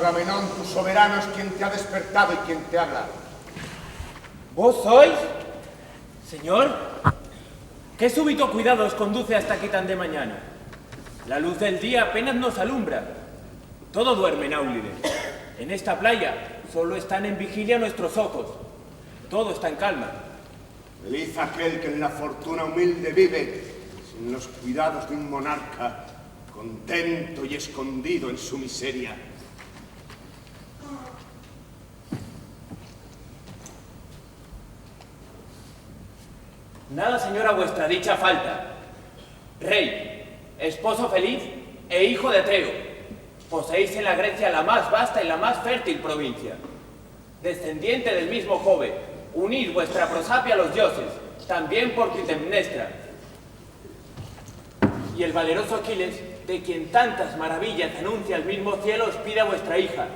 Agamenón, tu soberano, es quien te ha despertado y quien te habla. ¿Vos sois? Señor, ¿qué súbito cuidado os conduce hasta aquí tan de mañana? La luz del día apenas nos alumbra. Todo duerme en Áulide. En esta playa solo están en vigilia nuestros ojos. Todo está en calma. Feliz aquel que en la fortuna humilde vive, sin los cuidados de un monarca, contento y escondido en su miseria. Nada, señora, vuestra dicha falta. Rey, esposo feliz e hijo de Atreo, poseéis en la Grecia la más vasta y la más fértil provincia. Descendiente del mismo Jove, unid vuestra prosapia a los dioses, también por Clitemnestra. Y el valeroso Aquiles, de quien tantas maravillas anuncia el mismo cielo, os pide a vuestra hija,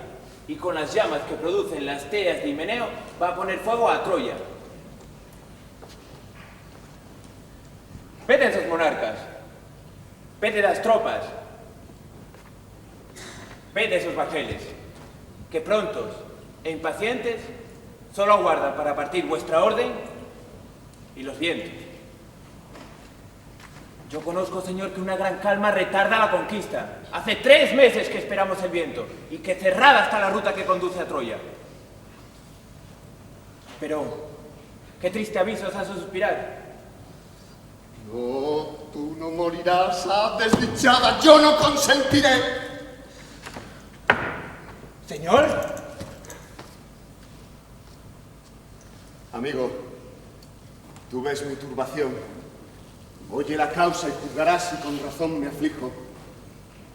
y con las llamas que producen las teas de Himeneo va a poner fuego a Troya. Vete a esos monarcas, vete las tropas, vete a esos bajeles, que prontos e impacientes solo aguardan para partir vuestra orden y los vientos. Yo conozco, señor, que una gran calma retarda la conquista. Hace 3 meses que esperamos el viento y que cerrada está la ruta que conduce a Troya. Pero, qué triste aviso os hace suspirar. No, tú no morirás, desdichada, yo no consentiré. Señor. Amigo, tú ves mi turbación. Oye la causa y juzgarás si con razón me aflijo.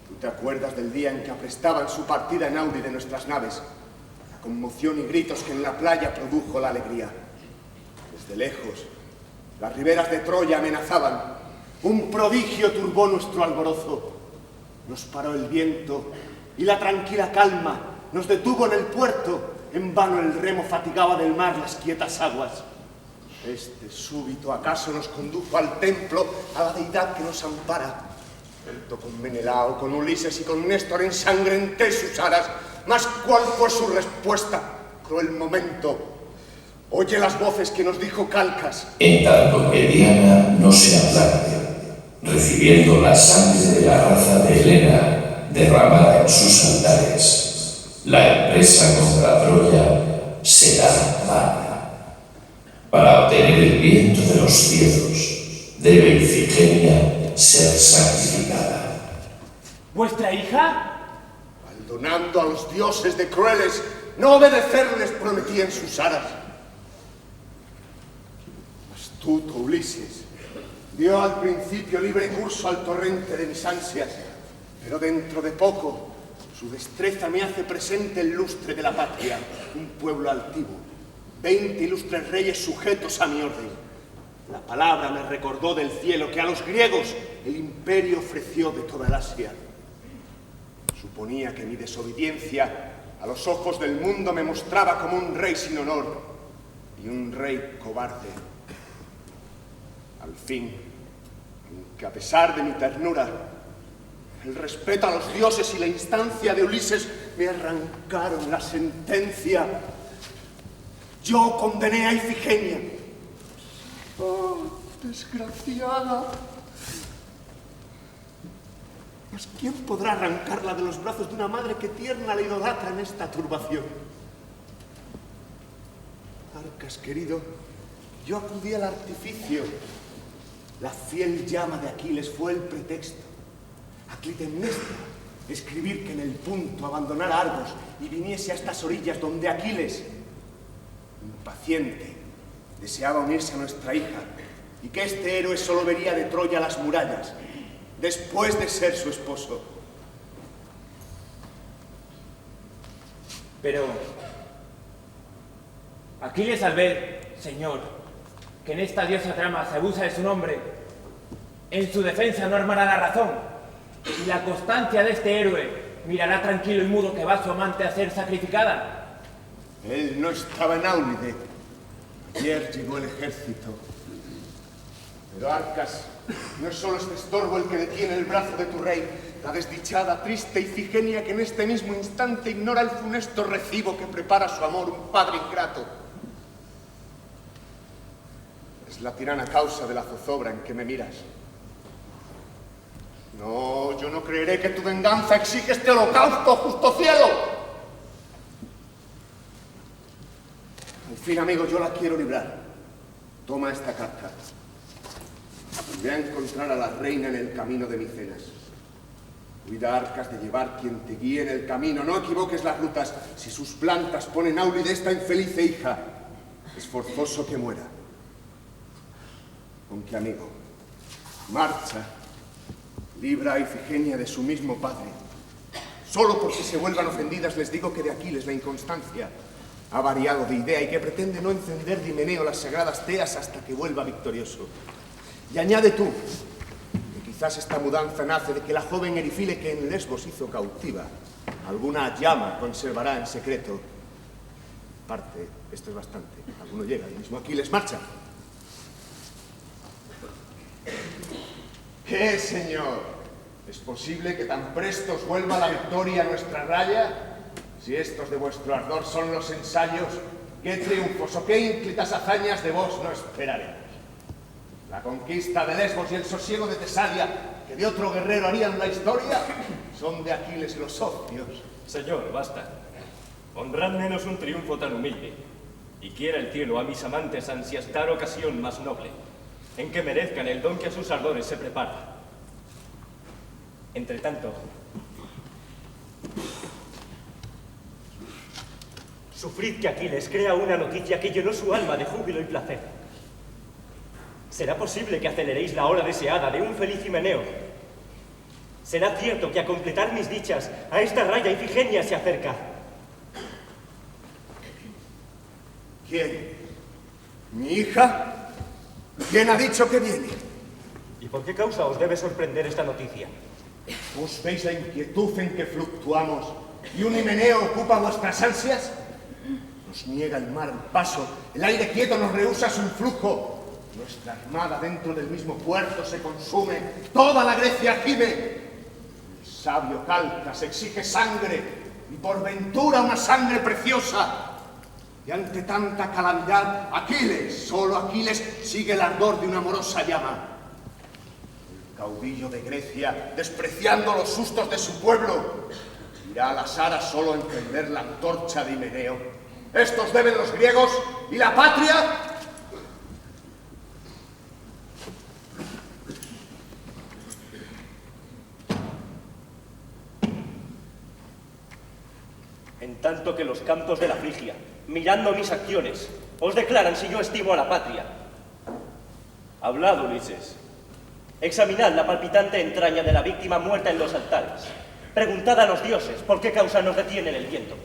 Tú te acuerdas del día en que aprestaban su partida en Audi de nuestras naves, la conmoción y gritos que en la playa produjo la alegría. Desde lejos, las riberas de Troya amenazaban. Un prodigio turbó nuestro alborozo. Nos paró el viento y la tranquila calma nos detuvo en el puerto. En vano el remo fatigaba del mar las quietas aguas. Este súbito acaso nos condujo al templo, a la deidad que nos ampara. Junto con Menelao, con Ulises y con Néstor ensangrenté sus aras. Mas ¿cuál fue su respuesta? Cruel momento. Oye las voces que nos dijo Calcas. En tanto que Diana no se aplante, recibiendo la sangre de la raza de Helena derramada en sus altares, la empresa contra Troya será vana. Para obtener el viento de los cielos, debe Ifigenia ser sacrificada. ¿Vuestra hija? Abandonando a los dioses de crueles, no obedecerles prometí en sus aras. Astuto Ulises dio al principio libre curso al torrente de mis ansias, pero dentro de poco su destreza me hace presente el lustre de la patria, un pueblo altivo, 20 ilustres reyes sujetos a mi orden. La palabra me recordó del cielo que a los griegos el imperio ofreció de toda el Asia. Suponía que mi desobediencia a los ojos del mundo me mostraba como un rey sin honor y un rey cobarde. Al fin, aunque a pesar de mi ternura, el respeto a los dioses y la instancia de Ulises me arrancaron la sentencia. Yo condené a Ifigenia. ¡Oh, desgraciada! Mas ¿quién podrá arrancarla de los brazos de una madre que tierna la idolatra en esta turbación? Arcas, querido, yo acudí al artificio. La fiel llama de Aquiles fue el pretexto. A Clitemnestra escribir que en el punto abandonara Argos y viniese a estas orillas donde Aquiles, impaciente, deseaba unirse a nuestra hija y que este héroe solo vería de Troya las murallas después de ser su esposo. Pero Aquiles, al ver, señor, que en esta diosa trama se abusa de su nombre, en su defensa no armará la razón, y la constancia de este héroe mirará tranquilo y mudo que va su amante a ser sacrificada. Él no estaba en Áulide. Ayer llegó el ejército. Pero Arcas, no es solo este estorbo el que detiene el brazo de tu rey, la desdichada, triste Ifigenia que en este mismo instante ignora el funesto recibo que prepara su amor, un padre ingrato. Es la tirana causa de la zozobra en que me miras. No, yo no creeré que tu venganza exige este holocausto, justo cielo. Al fin, amigo, yo la quiero librar. Toma esta carta. Voy a encontrar a la reina en el camino de Micenas. Cuida, Arcas, de llevar quien te guíe en el camino. No equivoques las rutas. Si sus plantas ponen Áulide esta infeliz hija, es forzoso que muera. Aunque, amigo, marcha. Libra a Ifigenia de su mismo padre. Solo porque se vuelvan ofendidas les digo que de Aquiles la inconstancia ha variado de idea y que pretende no encender de Himeneo las sagradas teas hasta que vuelva victorioso. Y añade tú, que quizás esta mudanza nace de que la joven Erifile que en Lesbos hizo cautiva, alguna llama conservará en secreto. Parte, esto es bastante. Alguno llega, el mismo Aquiles marcha. ¿Qué, señor? ¿Es posible que tan presto os vuelva la victoria a nuestra raya? Si estos de vuestro ardor son los ensayos, ¿qué triunfos o qué ínclitas hazañas de vos no esperaremos? La conquista de Lesbos y el sosiego de Tesalia, que de otro guerrero harían la historia, son de Aquiles los socios. Señor, basta. Honrad menos un triunfo tan humilde, y quiera el cielo a mis amantes ansias dar ocasión más noble, en que merezcan el don que a sus ardores se prepara. Entre tanto, Sufrid que Aquiles crea una noticia que llenó su alma de júbilo y placer. ¿Será posible que aceleréis la hora deseada de un feliz Himeneo? ¿Será cierto que a completar mis dichas a esta raya Ifigenia se acerca? ¿Quién? ¿Mi hija? ¿Quién ha dicho que viene? ¿Y por qué causa os debe sorprender esta noticia? ¿Vos veis la inquietud en que fluctuamos y un Himeneo ocupa vuestras ansias? Nos niega el mar el paso, el aire quieto nos rehúsa su influjo. Nuestra armada dentro del mismo puerto se consume, toda la Grecia gime. El sabio Calcas exige sangre, y por ventura una sangre preciosa. Y ante tanta calamidad, Aquiles, solo Aquiles, sigue el ardor de una amorosa llama. El caudillo de Grecia, despreciando los sustos de su pueblo, irá a las aras solo a encender la antorcha de Himeneo. Estos deben los griegos, y la patria... En tanto que los campos de la Frigia, mirando mis acciones, os declaran si yo estimo a la patria. Hablad, Ulises. Examinad la palpitante entraña de la víctima muerta en los altares. Preguntad a los dioses por qué causa nos detienen el viento.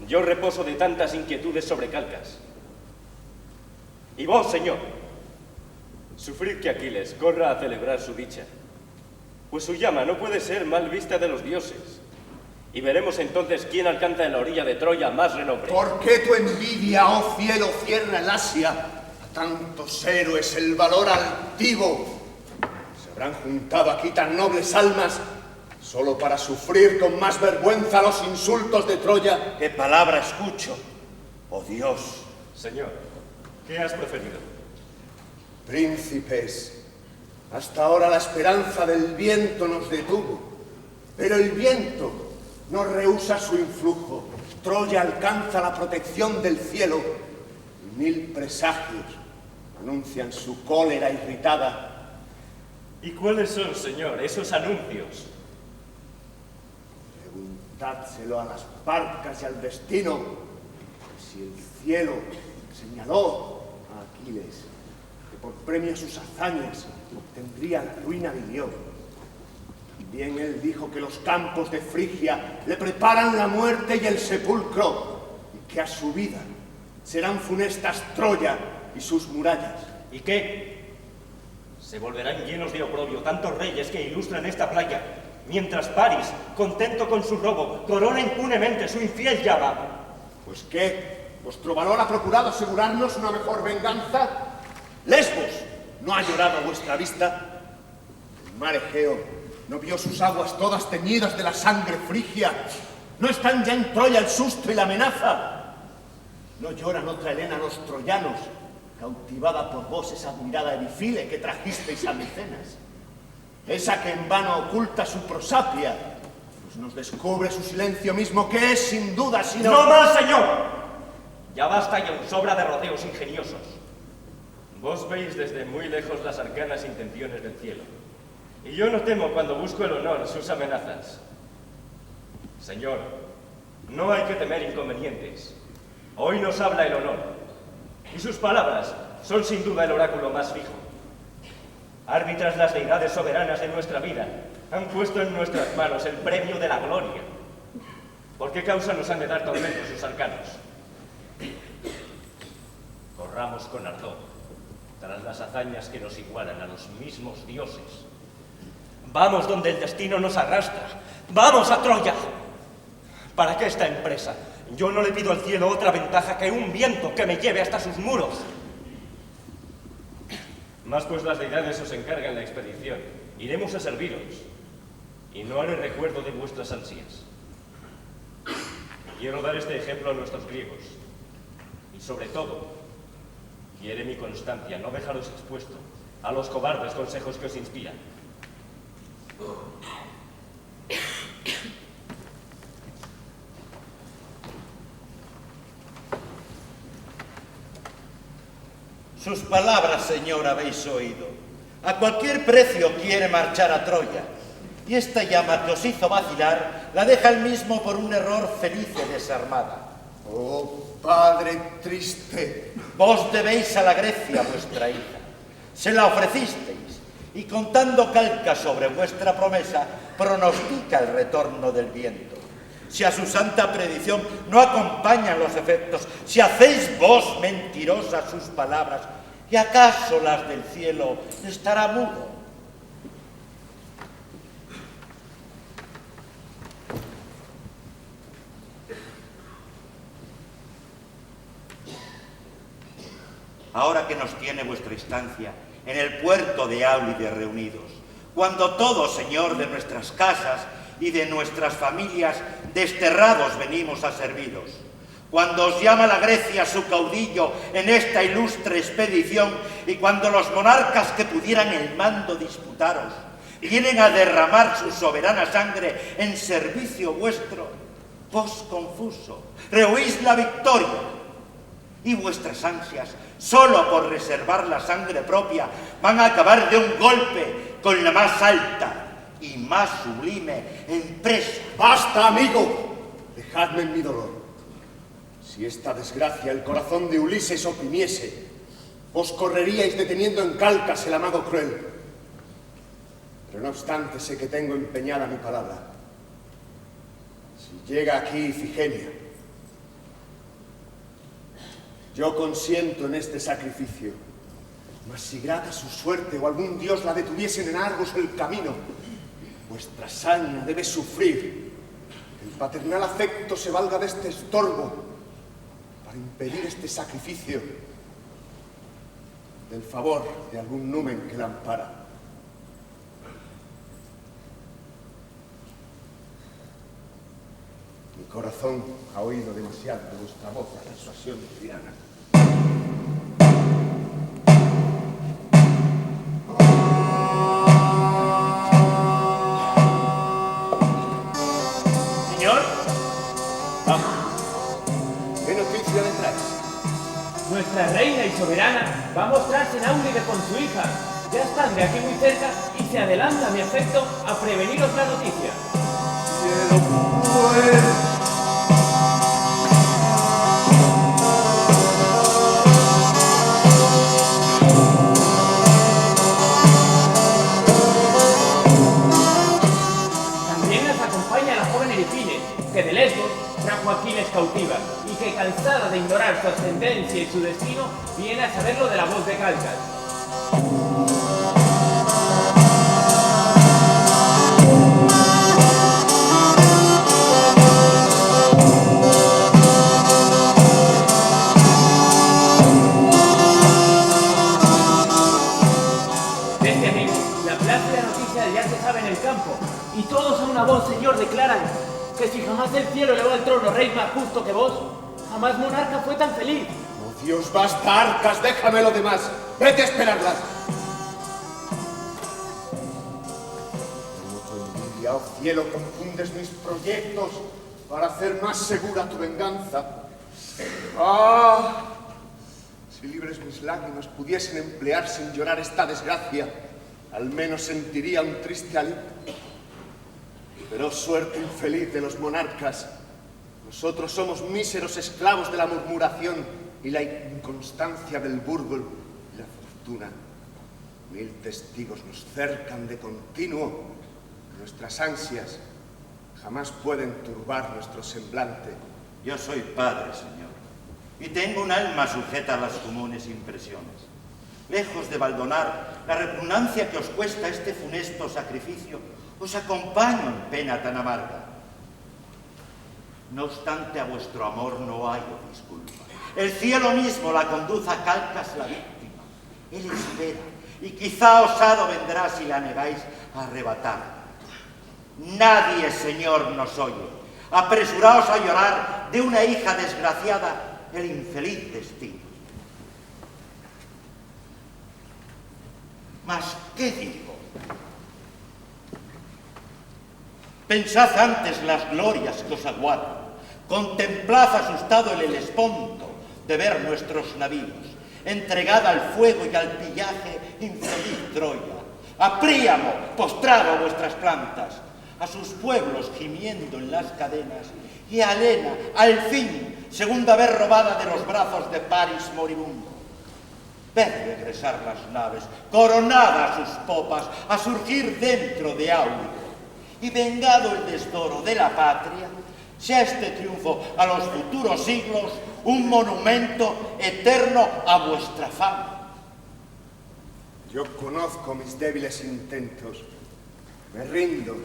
Yo reposo de tantas inquietudes sobre Calcas. Y vos, señor, sufrid que Aquiles corra a celebrar su dicha, pues su llama no puede ser mal vista de los dioses. Y veremos entonces quién alcanza en la orilla de Troya más renombre. ¿Por qué tu envidia, oh cielo, cierra el Asia? A tantos héroes el valor altivo. Se habrán juntado aquí tan nobles almas solo para sufrir con más vergüenza los insultos de Troya. ¿Qué palabra escucho? Oh Dios. Señor, ¿qué has preferido? Príncipes, hasta ahora la esperanza del viento nos detuvo, pero el viento no rehúsa su influjo. Troya alcanza la protección del cielo y 1000 presagios anuncian su cólera irritada. ¿Y cuáles son, señor, esos anuncios? Preguntádselo a las barcas y al destino, que si el cielo señaló a Aquiles que por premio a sus hazañas obtendría la ruina de Ilión, bien él dijo que los campos de Frigia le preparan la muerte y el sepulcro, y que a su vida serán funestas Troya y sus murallas. ¿Y qué? Se volverán llenos de oprobio tantos reyes que ilustran esta playa, mientras Paris, contento con su robo, corona impunemente su infiel llama. ¿Pues qué? ¿Vuestro valor ha procurado asegurarnos una mejor venganza? Lesbos no ha llorado a vuestra vista. El mar Egeo ¿no vio sus aguas todas teñidas de la sangre frigia? ¿No están ya en Troya el susto y la amenaza? ¿No lloran otra Helena a los troyanos, cautivada por vos esa admirada Erifile que trajisteis a Micenas? Esa que en vano oculta su prosapia, pues nos descubre su silencio mismo, que es sin duda sino... ¡No más, señor! Ya basta y aún sobra de rodeos ingeniosos. Vos veis desde muy lejos las arcanas intenciones del cielo. Y yo no temo cuando busco el honor sus amenazas. Señor, no hay que temer inconvenientes. Hoy nos habla el honor, y sus palabras son sin duda el oráculo más fijo. Árbitras las deidades soberanas de nuestra vida han puesto en nuestras manos el premio de la gloria. ¿Por qué causa nos han de dar tormentos sus arcanos? Corramos con ardor tras las hazañas que nos igualan a los mismos dioses. Vamos donde el destino nos arrastra. ¡Vamos a Troya! ¿Para qué esta empresa? Yo no le pido al cielo otra ventaja que un viento que me lleve hasta sus muros. Más pues las deidades os encargan la expedición. Iremos a serviros, y no haré recuerdo de vuestras ansias. Quiero dar este ejemplo a nuestros griegos. Y sobre todo, quiere mi constancia no dejaros expuesto a los cobardes consejos que os inspiran. Sus palabras, señor, habéis oído. A cualquier precio quiere marchar a Troya. Y esta llama que os hizo vacilar la deja él mismo por un error feliz y desarmada. Oh, padre triste. Vos debéis a la Grecia vuestra hija. Se la ofrecisteis, y contando calcas sobre vuestra promesa, pronostica el retorno del viento. Si a su santa predicción no acompañan los efectos, si hacéis vos mentirosas sus palabras, ¿y acaso las del cielo estará mudo? Ahora que nos tiene vuestra instancia en el puerto de Áulide reunidos, cuando todos, Señor, de nuestras casas y de nuestras familias desterrados venimos a serviros, cuando os llama la Grecia su caudillo en esta ilustre expedición y cuando los monarcas que pudieran el mando disputaros vienen a derramar su soberana sangre en servicio vuestro, vos confuso, rehuís la victoria y vuestras ansias, solo por reservar la sangre propia, van a acabar de un golpe con la más alta y más sublime empresa. ¡Basta, amigo! Dejadme en mi dolor. Si esta desgracia el corazón de Ulises oprimiese, os correríais deteniendo en Calcas el amado cruel. Pero no obstante, sé que tengo empeñada mi palabra. Si llega aquí Ifigenia, yo consiento en este sacrificio, mas si grata su suerte o algún dios la detuviesen en Argos el camino, vuestra hazaña debe sufrir. El paternal afecto se valga de este estorbo para impedir este sacrificio del favor de algún numen que la ampara. Mi corazón ha oído demasiado de vuestra voz la persuasión tirana. Señor, ¿Qué noticia le traes? nuestra reina y soberana va a mostrarse en Áulide con su hija. Ya están de aquí muy cerca y se adelanta mi afecto a preveniros la noticia. También nos acompaña la joven Erifines, que de Lesbos trajo a Aquiles cautiva y que, cansada de ignorar su ascendencia y su destino, viene a saberlo de la voz de Calcas. Desde amigo, la plácida noticia ya se sabe en el campo, y todos a una voz, Señor, declaran que si jamás el cielo elevó al trono rey más justo que vos, jamás monarca fue tan feliz. Oh Dios, basta, Arcas, déjame lo demás. Vete a esperarlas. Como tu envidia, oh cielo, confundes mis proyectos para hacer más segura tu venganza. ¡Ah! Si libres mis lágrimas pudiesen emplearse en llorar esta desgracia, al menos sentiría un triste alivio. Pero suerte infeliz de los monarcas, nosotros somos míseros esclavos de la murmuración y la inconstancia del burgo y la fortuna. 1000 testigos nos cercan de continuo. Nuestras ansias jamás pueden turbar nuestro semblante. Yo soy padre, Señor, y tengo un alma sujeta a las comunes impresiones. Lejos de baldonar la repugnancia que os cuesta este funesto sacrificio, os acompaño en pena tan amarga. No obstante, a vuestro amor no hay disculpa. El cielo mismo la conduce a Calcas la víctima. Él espera, y quizá osado vendrá si la negáis a arrebatar. Nadie, Señor, nos oye. Apresuraos a llorar de una hija desgraciada el infeliz destino. Mas, ¿qué digo? Pensad antes las glorias que os aguardan. Contemplad asustado el Helesponto de ver nuestros navíos, entregada al fuego y al pillaje infeliz Troya, a Príamo postrado a vuestras plantas, a sus pueblos gimiendo en las cadenas, y a Helena, al fin, segunda vez robada de los brazos de París moribundo. Ver regresar las naves, coronadas sus popas, a surgir dentro de Áuride, y vengado el desdoro de la patria, sea este triunfo a los futuros siglos un monumento eterno a vuestra fama. Yo conozco mis débiles intentos, me rindo,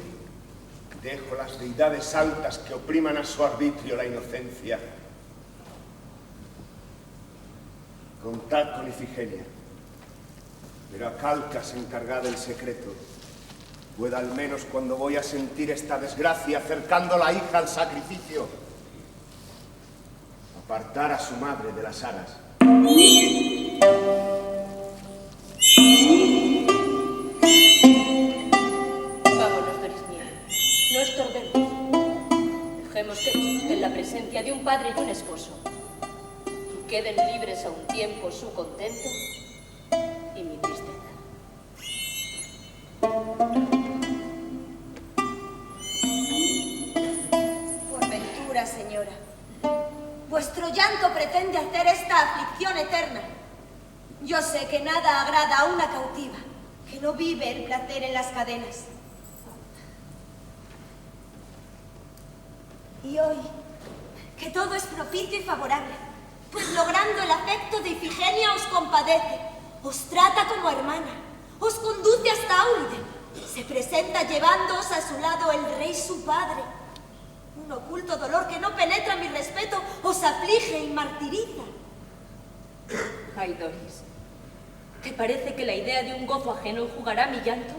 dejo las deidades altas que opriman a su arbitrio la inocencia. Contad con Ifigenia, pero a Calcas encargad el secreto. Pueda al menos cuando voy a sentir esta desgracia acercando a la hija al sacrificio, apartar a su madre de las aras. Vámonos, Doris mía, no estorbemos. Dejemos que disfruten la presencia de un padre y un esposo. Queden libres a un tiempo su contento y mi tristeza. Por ventura, señora, vuestro llanto pretende hacer esta aflicción eterna. Yo sé que nada agrada a una cautiva, que no vive el placer en las cadenas. Y hoy, que todo es propicio y favorable, pues logrando el afecto de Ifigenia os compadece, os trata como hermana, os conduce hasta Áuride, se presenta llevándoos a su lado el rey su padre. Un oculto dolor que no penetra mi respeto os aflige y martiriza. Ay, Doris, ¿te parece que la idea de un gozo ajeno enjugará mi llanto?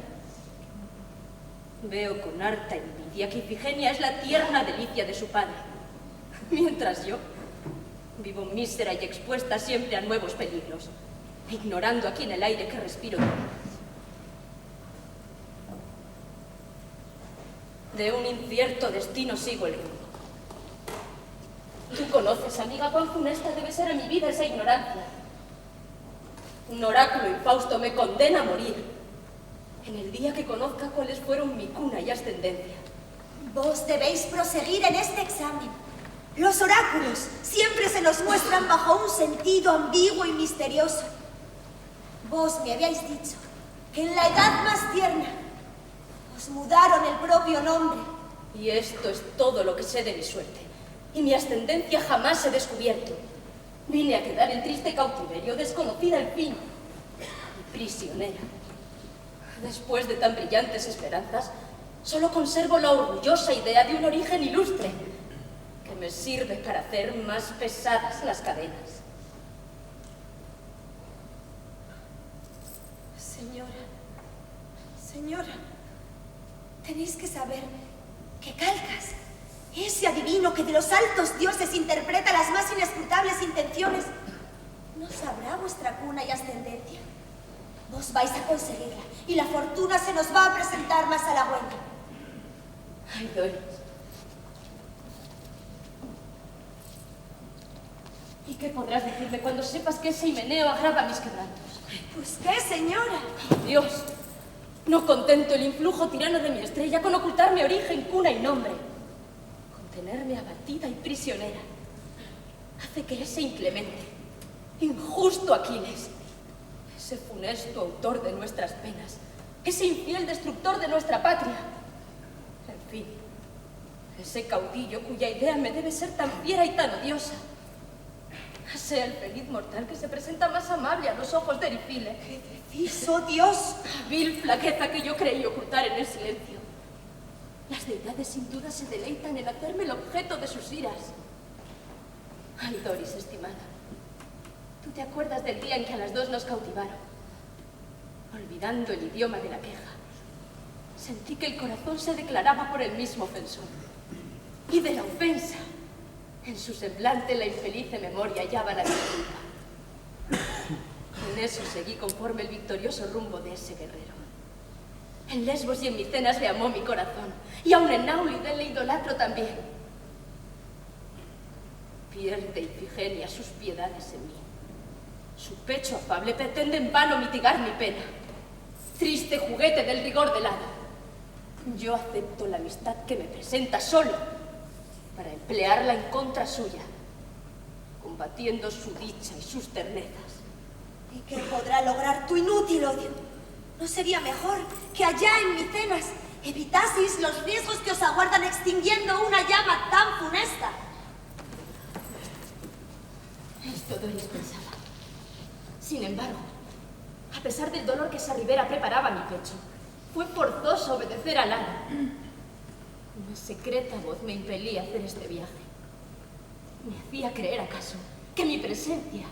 Veo con harta envidia que Ifigenia es la tierna delicia de su padre, mientras yo vivo mísera y expuesta siempre a nuevos peligros, ignorando aquí en el aire que respiro. De un incierto destino sigo el rumbo. Tú conoces, amiga, cuán funesta debe ser en mi vida esa ignorancia. Un oráculo infausto me condena a morir en el día que conozca cuáles fueron mi cuna y ascendencia. Vos debéis proseguir en este examen. Los oráculos siempre se nos muestran bajo un sentido ambiguo y misterioso. Vos me habíais dicho que en la edad más tierna os mudaron el propio nombre. Y esto es todo lo que sé de mi suerte. Y mi ascendencia jamás he descubierto. Vine a quedar en triste cautiverio, desconocida al fin, y prisionera. Después de tan brillantes esperanzas, solo conservo la orgullosa idea de un origen ilustre, que me sirve para hacer más pesadas las cadenas. Señora, tenéis que saber que Calcas, ese adivino que de los altos dioses interpreta las más inescrutables intenciones, no sabrá vuestra cuna y ascendencia. Vos vais a conseguirla y la fortuna se nos va a presentar más halagüeña. Ay, Doris. ¿Y qué podrás decirme cuando sepas que ese himeneo agrava mis quebrantos? Pues qué, señora. Dios, no contento el influjo tirano de mi estrella con ocultar mi origen, cuna y nombre, con tenerme abatida y prisionera, hace que ese inclemente, injusto Aquiles, ese funesto autor de nuestras penas, ese infiel destructor de nuestra patria, en fin, ese caudillo cuya idea me debe ser tan fiera y tan odiosa, sea el feliz mortal que se presenta más amable a los ojos de Erifile. ¿Qué decís, oh Dios? Vil flaqueza que yo creí ocultar en el silencio. Las deidades sin duda se deleitan en hacerme el objeto de sus iras. Ay, Doris, estimada, ¿tú te acuerdas del día en que a las dos nos cautivaron? Olvidando el idioma de la queja, sentí que el corazón se declaraba por el mismo ofensor. Y de la ofensa, en su semblante la infeliz memoria hallaba la disculpa. En eso seguí conforme el victorioso rumbo de ese guerrero. En Lesbos y en Micenas le amó mi corazón, y aun en Áulide le idolatro también. Pierde Ifigenia sus piedades en mí. Su pecho afable pretende en vano mitigar mi pena. Triste juguete del rigor del hada. Yo acepto la amistad que me presenta solo para emplearla en contra suya combatiendo su dicha y sus ternezas. ¿Y qué podrá lograr tu inútil odio? ¿No sería mejor que allá en Micenas evitaseis los riesgos que os aguardan extinguiendo una llama tan funesta? Esto Doris pensaba. Sin embargo, a pesar del dolor que esa ribera preparaba a mi pecho, fue forzoso obedecer a Lara. Una secreta voz me impelía a hacer este viaje. Me hacía creer, acaso, que mi presencia,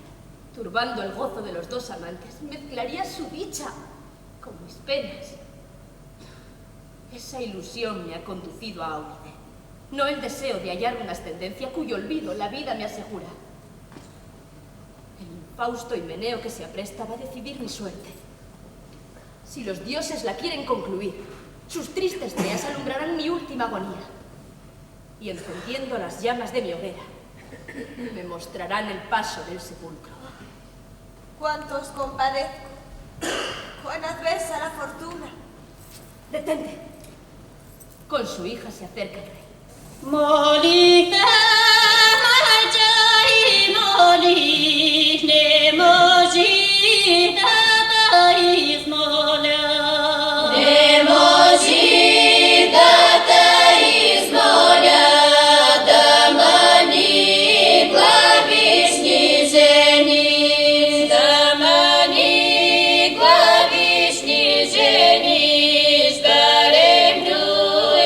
turbando el gozo de los dos amantes, mezclaría su dicha con mis penas. Esa ilusión me ha conducido a Áulide, no el deseo de hallar una ascendencia cuyo olvido la vida me asegura. El infausto himeneo que se apresta va a decidir mi suerte. Si los dioses la quieren concluir, sus tristes teas alumbrarán mi última agonía. Y encendiendo las llamas de mi hoguera, me mostrarán el paso del sepulcro. Cuánto os compadezco. Cuán adversa la fortuna. Detente. Con su hija se acerca el rey. Molita, Majai, Molite, Mojita, Tais, Mola. De Mojita, Tais, Mola, Damani, Glavishni, Zeni, Damani, Glavishni, Zeni, Zdaremnu,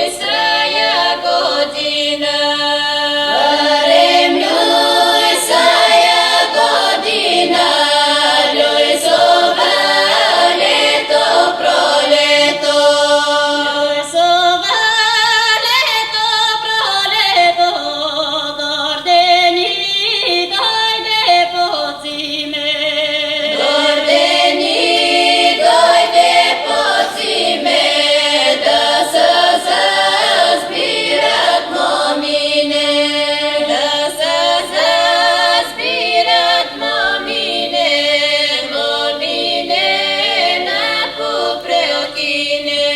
Israja godina. Zdaremnu, Israja godina, Ljojsova leto proleto. Ljojsova leto proleto, Dordeni, dojde pod zime. Dordeni, dojde pod zime, da se zazbirat momine. Da se zazbirat momine, momine na kupreokine.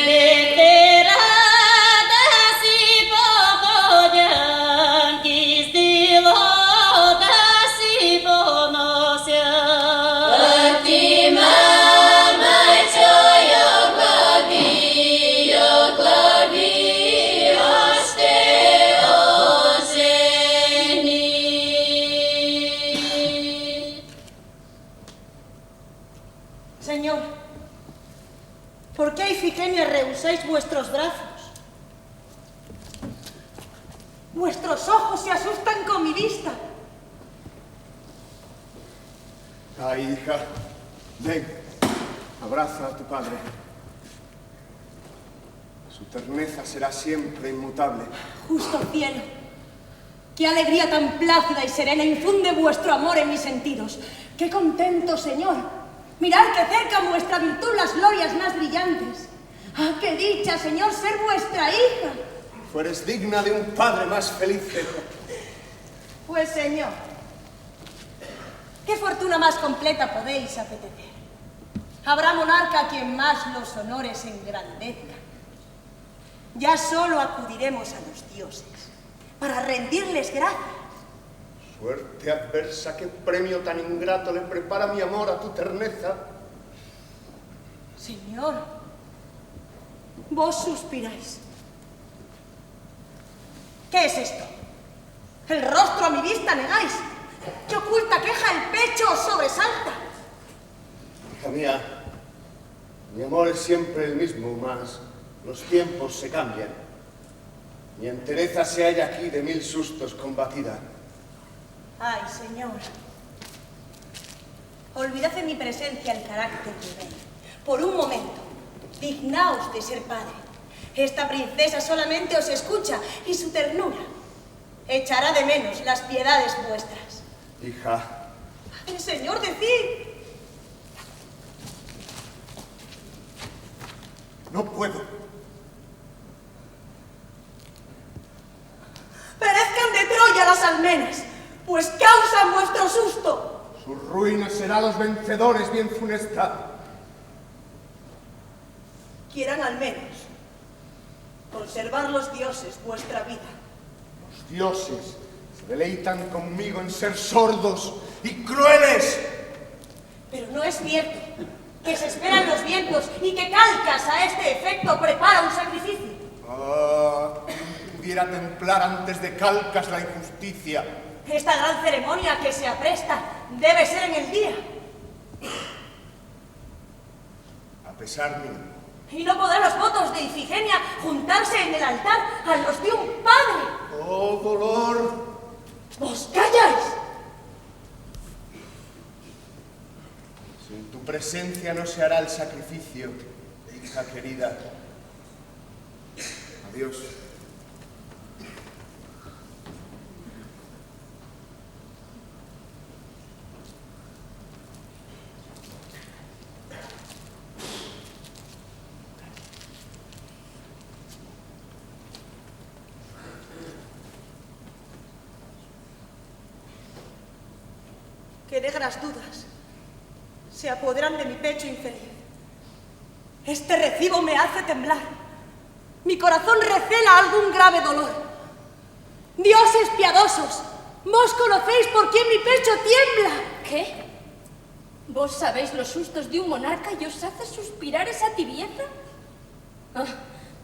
Lektera da si pohodjan, ki zdilo da si ponosjan. Ti mama čojo glavi, ošte oženi. Señor, ¿por qué, Ifigenia, rehusáis vuestros brazos? Vuestros ojos se asustan con mi vista. Ay, hija, ven, abraza a tu padre. Su terneza será siempre inmutable. Justo cielo, qué alegría tan plácida y serena infunde vuestro amor en mis sentidos. Qué contento, Señor. Mirad que cercan vuestra virtud las glorias más brillantes. ¡Ah, qué dicha, Señor, ser vuestra hija! Fueres digna de un padre más feliz. Pues, Señor, ¿qué fortuna más completa podéis apetecer? Habrá monarca a quien más los honores engrandezca. Ya solo acudiremos a los dioses para rendirles gracias. Suerte adversa, qué premio tan ingrato le prepara mi amor a tu terneza. Señor, vos suspiráis. ¿Qué es esto? El rostro a mi vista negáis. ¿Qué oculta queja el pecho os sobresalta? Hija mía, mi amor es siempre el mismo, mas los tiempos se cambian. Mi entereza se halla aquí de 1000 sustos combatida. Ay, Señor, olvidad en mi presencia el carácter de rey. Por un momento, dignaos de ser padre. Esta princesa solamente os escucha y su ternura echará de menos las piedades vuestras. Hija. Padre, Señor, decid. No puedo. Perezcan de Troya las almenas, pues causan vuestro susto. Su ruina será a los vencedores bien funesta. Quieran al menos conservar los dioses vuestra vida. Los dioses deleitan conmigo en ser sordos y crueles. Pero no es cierto que se esperan los vientos y que Calcas a este efecto prepara un sacrificio. Ah, pudiera templar antes de Calcas la injusticia. Esta gran ceremonia que se apresta debe ser en el día. A pesar mío. Y no podrán los votos de Ifigenia juntarse en el altar a los de un padre. ¡Oh, dolor! ¡Os calláis! Sin tu presencia no se hará el sacrificio, hija querida. Adiós. Qué negras dudas se apoderan de mi pecho infeliz. Este recibo me hace temblar. Mi corazón recela algún grave dolor. Dioses piadosos, vos conocéis por qué mi pecho tiembla. ¿Qué? ¿Vos sabéis los sustos de un monarca y os hace suspirar esa tibieza? Ah,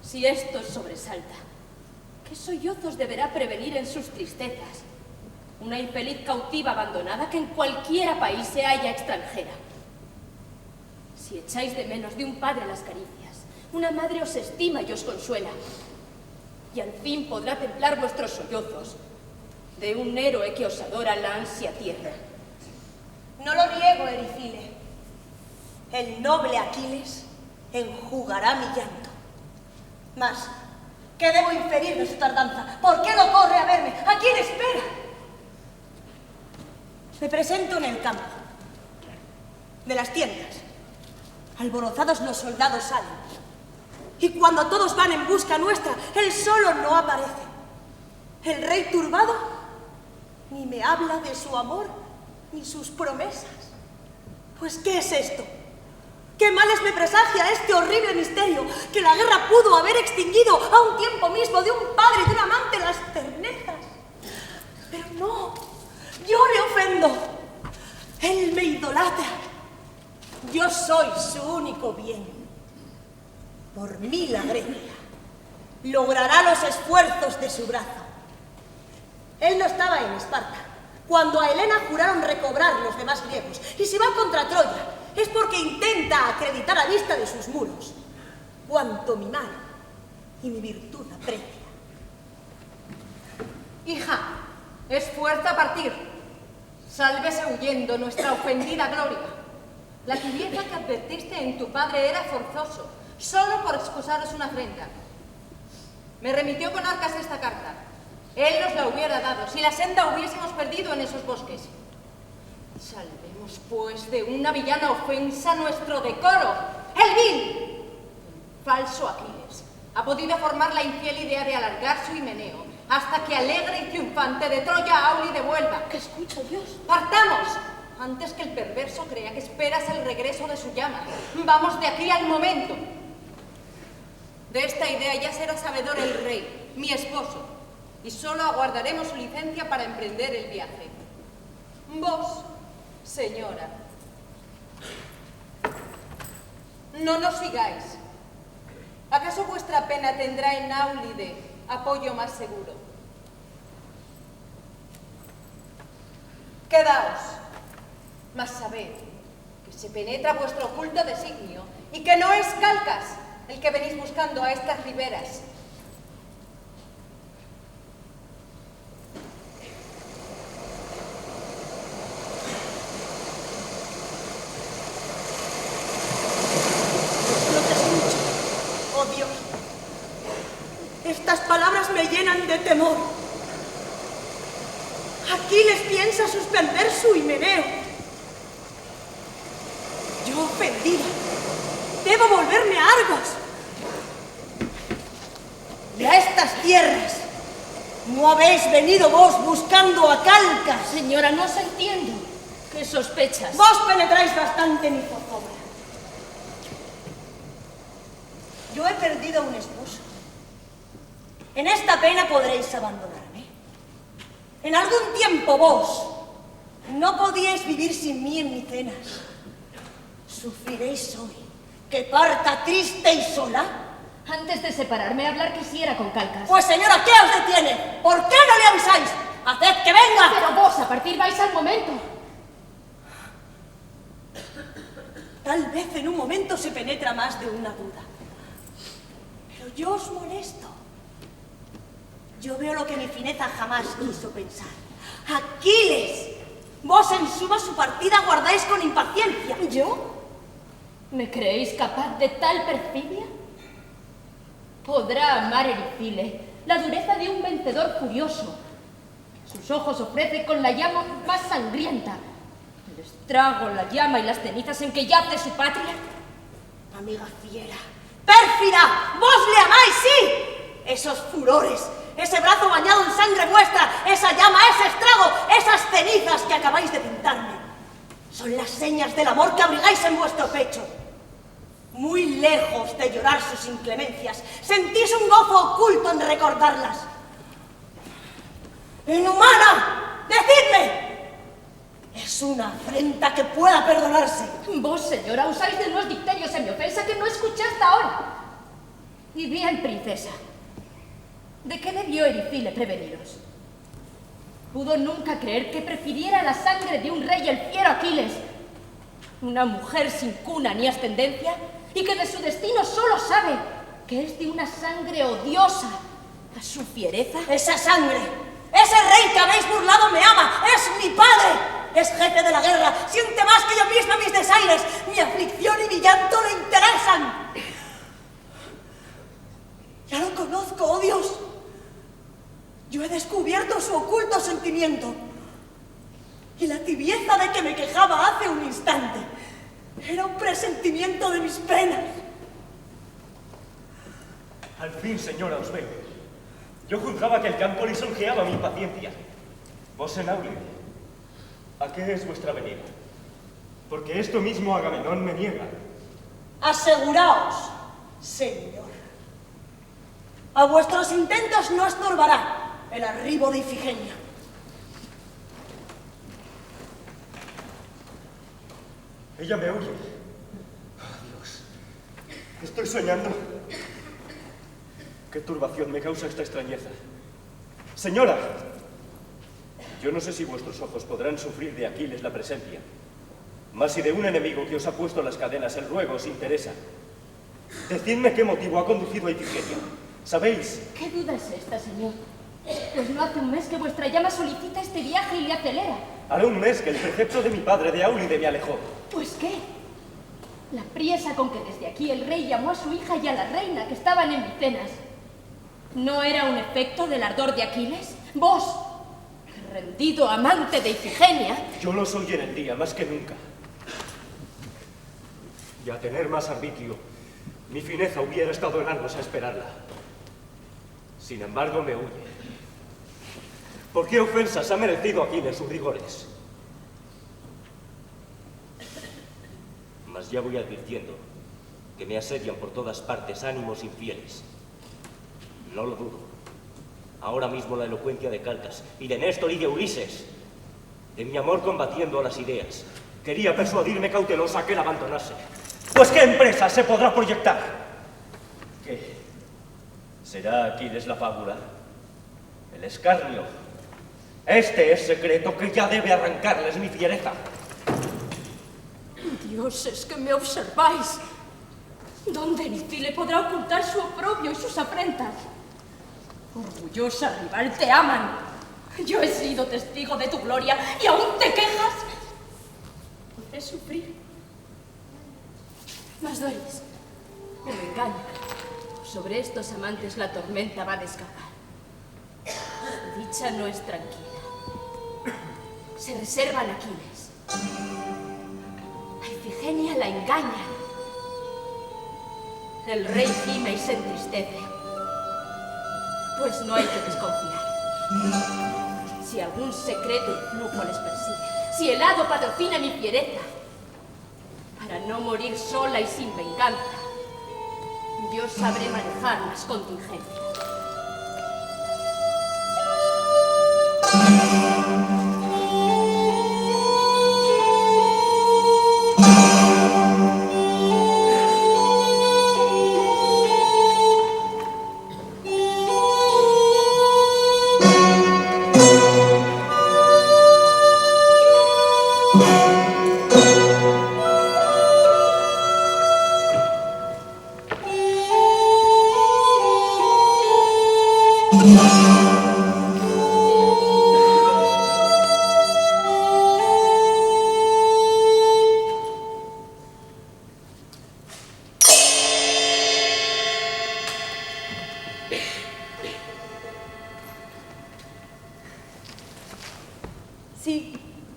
si esto os sobresalta, ¿qué sollozos deberá prevenir en sus tristezas? Una infeliz cautiva abandonada que en cualquiera país se halla extranjera. Si echáis de menos de un padre las caricias, una madre os estima y os consuela. Y al fin podrá templar vuestros sollozos de un héroe que os adora la ansia tierna. No lo niego, Ericile. El noble Aquiles enjugará mi llanto. Mas, ¿qué debo inferir de su tardanza? ¿Por qué no corre a verme? ¿A quién espera? Me presento en el campo. De las tiendas, alborozados los soldados salen. Y cuando todos van en busca nuestra, él solo no aparece. El rey turbado ni me habla de su amor ni sus promesas. Pues, ¿qué es esto? ¿Qué males me presagia este horrible misterio? Que la guerra pudo haber extinguido a un tiempo mismo de un padre y de un amante las ternezas. Pero no, yo le ofendo. Él me idolatra. Yo soy su único bien. Por mí la Grecia logrará los esfuerzos de su brazo. Él no estaba en Esparta cuando a Helena juraron recobrar los demás griegos. Y si va contra Troya, es porque intenta acreditar a vista de sus muros cuanto mi mano y mi virtud aprecia. Hija, es fuerza partir. Sálvese huyendo nuestra ofendida gloria. La tibieza que advertiste en tu padre era forzoso, solo por excusaros una afrenta. Me remitió con Arcas esta carta. Él nos la hubiera dado si la senda hubiésemos perdido en esos bosques. Salvemos, pues, de una villana ofensa nuestro decoro. ¡El vil! Falso Aquiles ha podido formar la infiel idea de alargar su himeneo hasta que alegre y triunfante de Troya Aulide vuelva. ¿Qué escucha Dios? ¡Partamos! Antes que el perverso crea que esperas el regreso de su llama. Vamos de aquí al momento. De esta idea ya será sabedor el rey, mi esposo, y solo aguardaremos su licencia para emprender el viaje. Vos, señora, no nos sigáis. ¿Acaso vuestra pena tendrá en Aulide apoyo más seguro? Quedaos, mas sabed que se penetra vuestro oculto designio y que no es Calcas el que venís buscando a estas riberas. Oh Dios, estas palabras me llenan de temor. Aquiles piensa suspender su himeneo. Yo, ofendida, debo volverme a Argos. Y a estas tierras no habéis venido vos buscando a Calcas. Señora, no se entiende. ¿Qué sospechas? Vos penetráis bastante en mi zozobra. Yo he perdido un esposo. En esta pena podréis abandonarme. En algún tiempo vos no podíais vivir sin mí en Micenas. ¿Sufriréis hoy que parta triste y sola? Antes de separarme, hablar quisiera con Calcas. Pues señora, ¿qué os detiene? ¿Por qué no le avisáis? ¡Haced que venga! Pero vos, a partir vais al momento. Tal vez en un momento se penetra más de una duda. Pero yo os molesto. Yo veo lo que mi fineza jamás quiso pensar. ¡Aquiles! Vos en suma su partida guardáis con impaciencia. ¿Yo? ¿Me creéis capaz de tal perfidia? Podrá amar Erifile la dureza de un vencedor furioso. Sus ojos ofrece con la llama más sangrienta. El estrago, la llama y las cenizas en que yace su patria. Amiga fiera, pérfida, vos le amáis, sí. Esos furores, ese brazo bañado en sangre vuestra, esa llama, ese estrago, esas cenizas que acabáis de pintarme, son las señas del amor que abrigáis en vuestro pecho. Muy lejos de llorar sus inclemencias, sentís un gozo oculto en recordarlas. ¡Inhumana! ¡Decidme! Es una afrenta que pueda perdonarse. Vos, señora, usáis de unos dicterios en mi ofensa que no escuché hasta ahora. Y bien, princesa, ¿de qué debió Erifile preveniros? ¿Pudo nunca creer que prefiriera la sangre de un rey el fiero Aquiles, una mujer sin cuna ni ascendencia, y que de su destino solo sabe que es de una sangre odiosa a su fiereza? Esa sangre, ese rey que habéis burlado me ama, es mi padre, es jefe de la guerra, siente más que yo misma mis desaires, mi aflicción y mi llanto le interesan. Ya lo conozco, oh Dios. Yo he descubierto su oculto sentimiento. Y la tibieza de que me quejaba hace un instante era un presentimiento de mis penas. Al fin, señora, os veo. Yo juzgaba que el campo lisonjeaba mi impaciencia. Vos en Aule, ¿a qué es vuestra venida? Porque esto mismo Agamenón me niega. Aseguraos, señor. A vuestros intentos no estorbará el arribo de Ifigenia. Ella me huye. Oh, Dios. ¿Estoy soñando? ¿Qué turbación me causa esta extrañeza? Señora, yo no sé si vuestros ojos podrán sufrir de Aquiles la presencia, mas si de un enemigo que os ha puesto las cadenas el ruego os interesa, decidme qué motivo ha conducido a Ifigenia. ¿Sabéis? ¿Qué duda es esta, señor? Pues no hace un mes que vuestra llama solicita este viaje y le acelera. Hará un mes que el precepto de mi padre de Áulide me alejó. ¿Pues qué? La priesa con que desde aquí el rey llamó a su hija y a la reina que estaban en Micenas, ¿no era un efecto del ardor de Aquiles? Vos, rendido amante de Ifigenia. Yo lo soy en el día, más que nunca. Y a tener más arbitrio, mi fineza hubiera estado en largos a esperarla. Sin embargo, me huye. ¿Por qué ofensas ha merecido Aquiles sus rigores? Mas ya voy advirtiendo que me asedian por todas partes ánimos infieles. No lo dudo. Ahora mismo la elocuencia de Calcas y de Néstor y de Ulises, de mi amor combatiendo a las ideas, quería persuadirme cautelosa a que la abandonase. Pues ¿qué empresa se podrá proyectar? ¿Qué? ¿Será Aquiles la fábula? ¿El escarnio? Este es secreto que ya debe arrancarles mi fiereza. Dioses que me observáis. ¿Dónde Erifile podrá ocultar su oprobio y sus afrentas? Orgullosa rival, te aman. Yo he sido testigo de tu gloria y aún te quejas. Podré sufrir. Mas Doris, me engaña. Sobre estos amantes la tormenta va a descargar. Su dicha no es tranquila. Se reservan Aquiles. A Ifigenia la engañan. El rey gime y se entristece. Pues no hay que desconfiar. Si algún secreto influjo les persigue, si el hado patrocina mi fiereza, para no morir sola y sin venganza, yo sabré manejar las contingencias.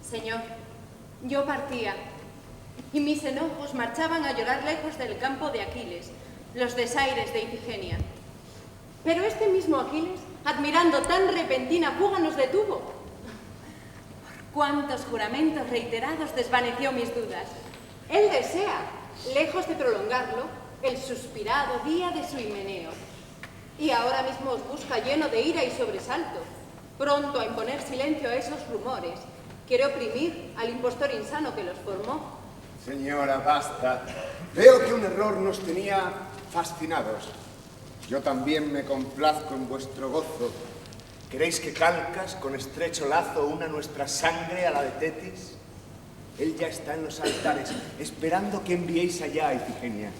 Señor, yo partía, y mis enojos marchaban a llorar lejos del campo de Aquiles, los desaires de Ifigenia. Pero este mismo Aquiles, admirando tan repentina fuga, nos detuvo. Cuántos juramentos reiterados desvaneció mis dudas. Él desea, lejos de prolongarlo, el suspirado día de su himeneo. Y ahora mismo os busca lleno de ira y sobresalto, pronto a imponer silencio a esos rumores. Quiere oprimir al impostor insano que los formó. Señora, basta. Veo que un error nos tenía fascinados. Yo también me complazco en vuestro gozo. ¿Queréis que Calcas, con estrecho lazo, una nuestra sangre a la de Tetis? Él ya está en los altares, esperando que enviéis allá a Ifigenia.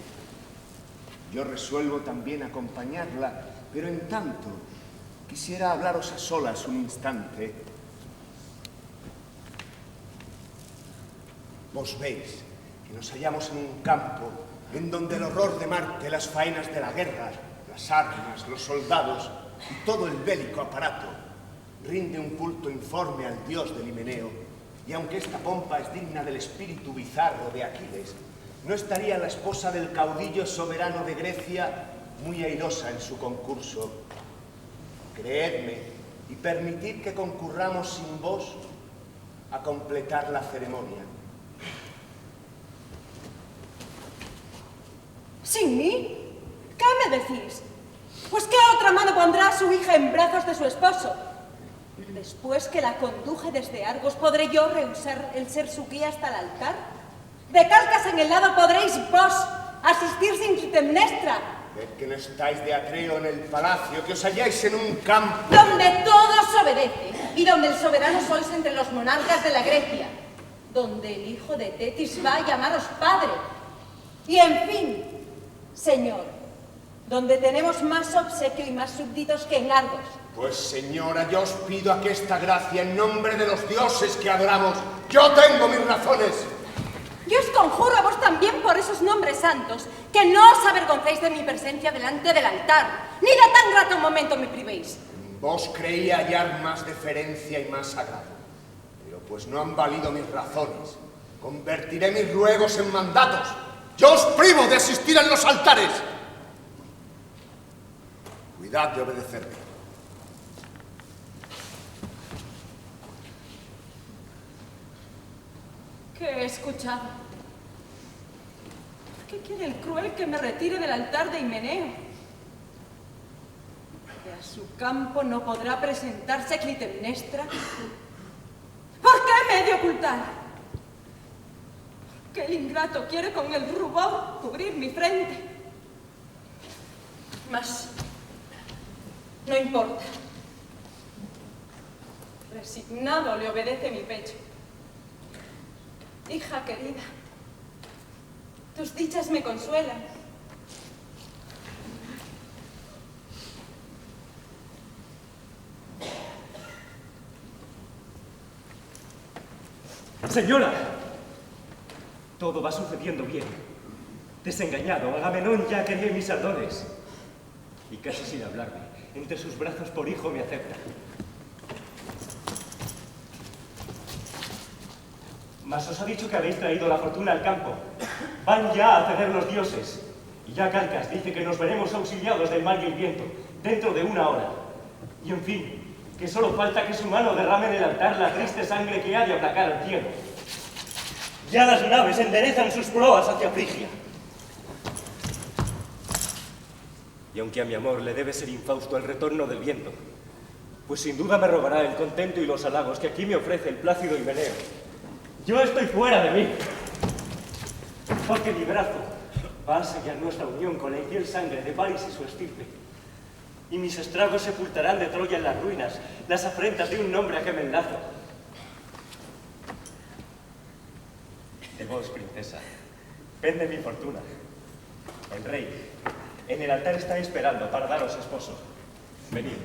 Yo resuelvo también acompañarla, pero en tanto, quisiera hablaros a solas un instante. Vos veis que nos hallamos en un campo en donde el horror de Marte, las faenas de la guerra, las armas, los soldados y todo el bélico aparato rinde un culto informe al dios del Himeneo, y aunque esta pompa es digna del espíritu bizarro de Aquiles, no estaría la esposa del caudillo soberano de Grecia muy airosa en su concurso. Creedme y permitid que concurramos sin vos a completar la ceremonia. ¿Sin mí? ¿Qué me decís? Pues ¿qué otra mano pondrá a su hija en brazos de su esposo? Después que la conduje desde Argos, ¿podré yo rehusar el ser su guía hasta el altar? De Calcas en el lado podréis vos asistir sin Clitemnestra. Ved que no estáis de Atreo en el palacio, que os halláis en un campo donde todo se obedece y donde el soberano sois entre los monarcas de la Grecia, donde el hijo de Tetis va a llamaros padre. Y en fin, señor, donde tenemos más obsequio y más súbditos que en Argos. Pues, señora, yo os pido aquesta gracia en nombre de los dioses que adoramos. Yo tengo mis razones. Yo os conjuro a vos también por esos nombres santos, que no os avergoncéis de mi presencia delante del altar, ni de tan grato momento me privéis. Vos creía hallar más deferencia y más sagrado, pero pues no han valido mis razones. Convertiré mis ruegos en mandatos. Yo os privo de asistir en los altares. Cuidad de obedecerme. ¿Qué he escuchado? ¿Qué quiere el cruel que me retire del altar de Himeneo? ¿Que a su campo no podrá presentarse Clitemnestra? ¿Por qué me he de ocultar? ¿Por qué el ingrato quiere con el rubor cubrir mi frente? Mas no importa. Resignado le obedece mi pecho. Hija querida, tus dichas me consuelan. Señora, todo va sucediendo bien. Desengañado, Agamenón ya quería mis ardones. Y casi sin hablarme, entre sus brazos por hijo me acepta. Mas os ha dicho que habéis traído la fortuna al campo. Van ya a ceder los dioses. Y ya Calcas dice que nos veremos auxiliados del mar y el viento, dentro de 1 hora. Y en fin, que solo falta que su mano derrame en el altar la triste sangre que ha de aplacar al cielo. Ya las naves enderezan sus proas hacia Frigia. Y aunque a mi amor le debe ser infausto el retorno del viento, pues sin duda me robará el contento y los halagos que aquí me ofrece el plácido Himeneo. Yo estoy fuera de mí, porque mi brazo va a sellar nuestra unión con la infiel sangre de Paris y su estirpe, y mis estragos sepultarán de Troya en las ruinas las afrentas de un nombre a que me enlazo. De vos, princesa, pende mi fortuna. El rey en el altar está esperando para daros esposo. Venid,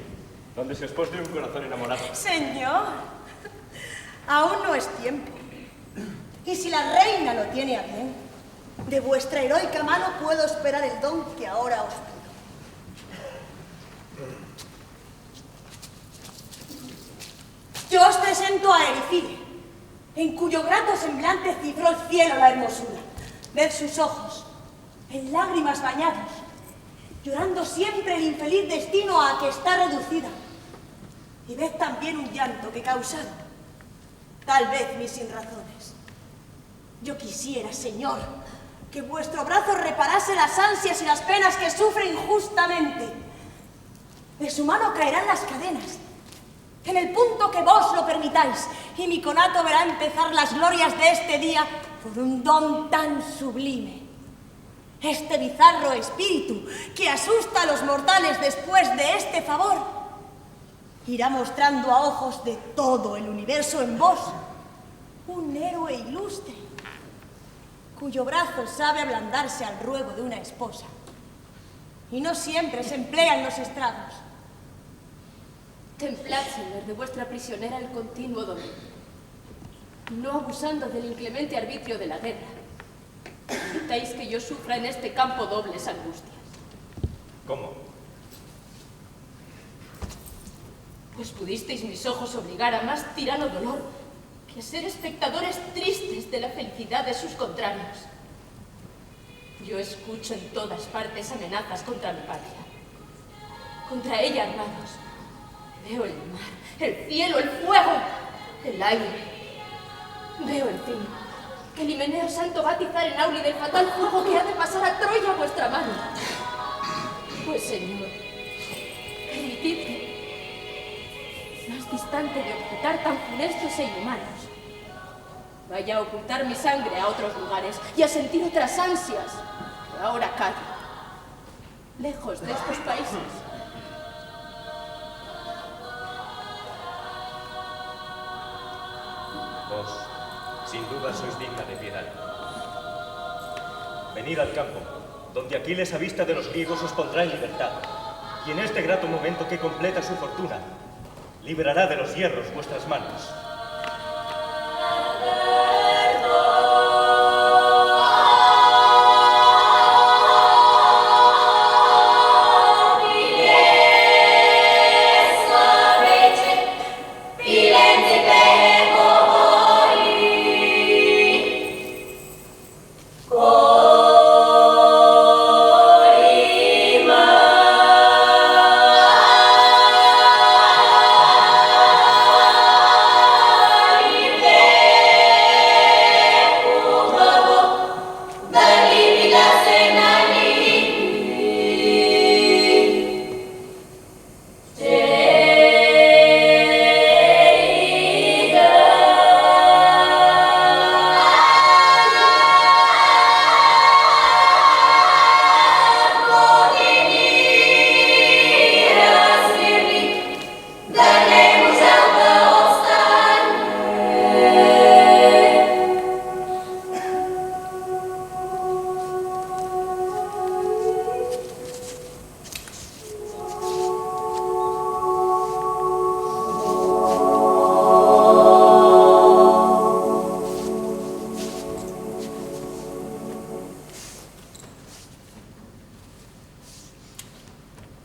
donde se os postre un corazón enamorado. Señor, aún no es tiempo. Y si la reina lo tiene a bien, de vuestra heroica mano puedo esperar el don que ahora os pido. Yo os presento a Erifile, en cuyo grato semblante cifró el cielo la hermosura. Ved sus ojos, en lágrimas bañados, llorando siempre el infeliz destino a que está reducida. Y ved también un llanto que causado, tal vez mis sinrazones. Yo quisiera, Señor, que vuestro brazo reparase las ansias y las penas que sufre injustamente. De su mano caerán las cadenas, en el punto que vos lo permitáis, y mi conato verá empezar las glorias de este día por un don tan sublime. Este bizarro espíritu que asusta a los mortales después de este favor, irá mostrando a ojos de todo el universo en vos un héroe ilustre, cuyo brazo sabe ablandarse al ruego de una esposa, y no siempre se emplean los estragos. Templad, señor, de vuestra prisionera el continuo dolor, no abusando del inclemente arbitrio de la guerra. Permitáis que yo sufra en este campo dobles angustias. ¿Cómo? Pues pudisteis mis ojos obligar a más tirano dolor que a ser espectadores tristes de la felicidad de sus contrarios. Yo escucho en todas partes amenazas contra mi patria, contra ella armados. Veo el mar, el cielo, el fuego, el aire. Veo, en fin, que el Himeneo Santo va a atizar en Aulide el fatal fuego que ha de pasar a Troya a vuestra mano. Pues, Señor, permitidme, más distante de objetar tan funestos e inhumanos, vaya a ocultar mi sangre a otros lugares y a sentir otras ansias que ahora callo, lejos de estos países. Vos, sin duda, sois digna de piedad. Venid al campo, donde Aquiles a vista de los griegos os pondrá en libertad, y en este grato momento que completa su fortuna, liberará de los hierros vuestras manos.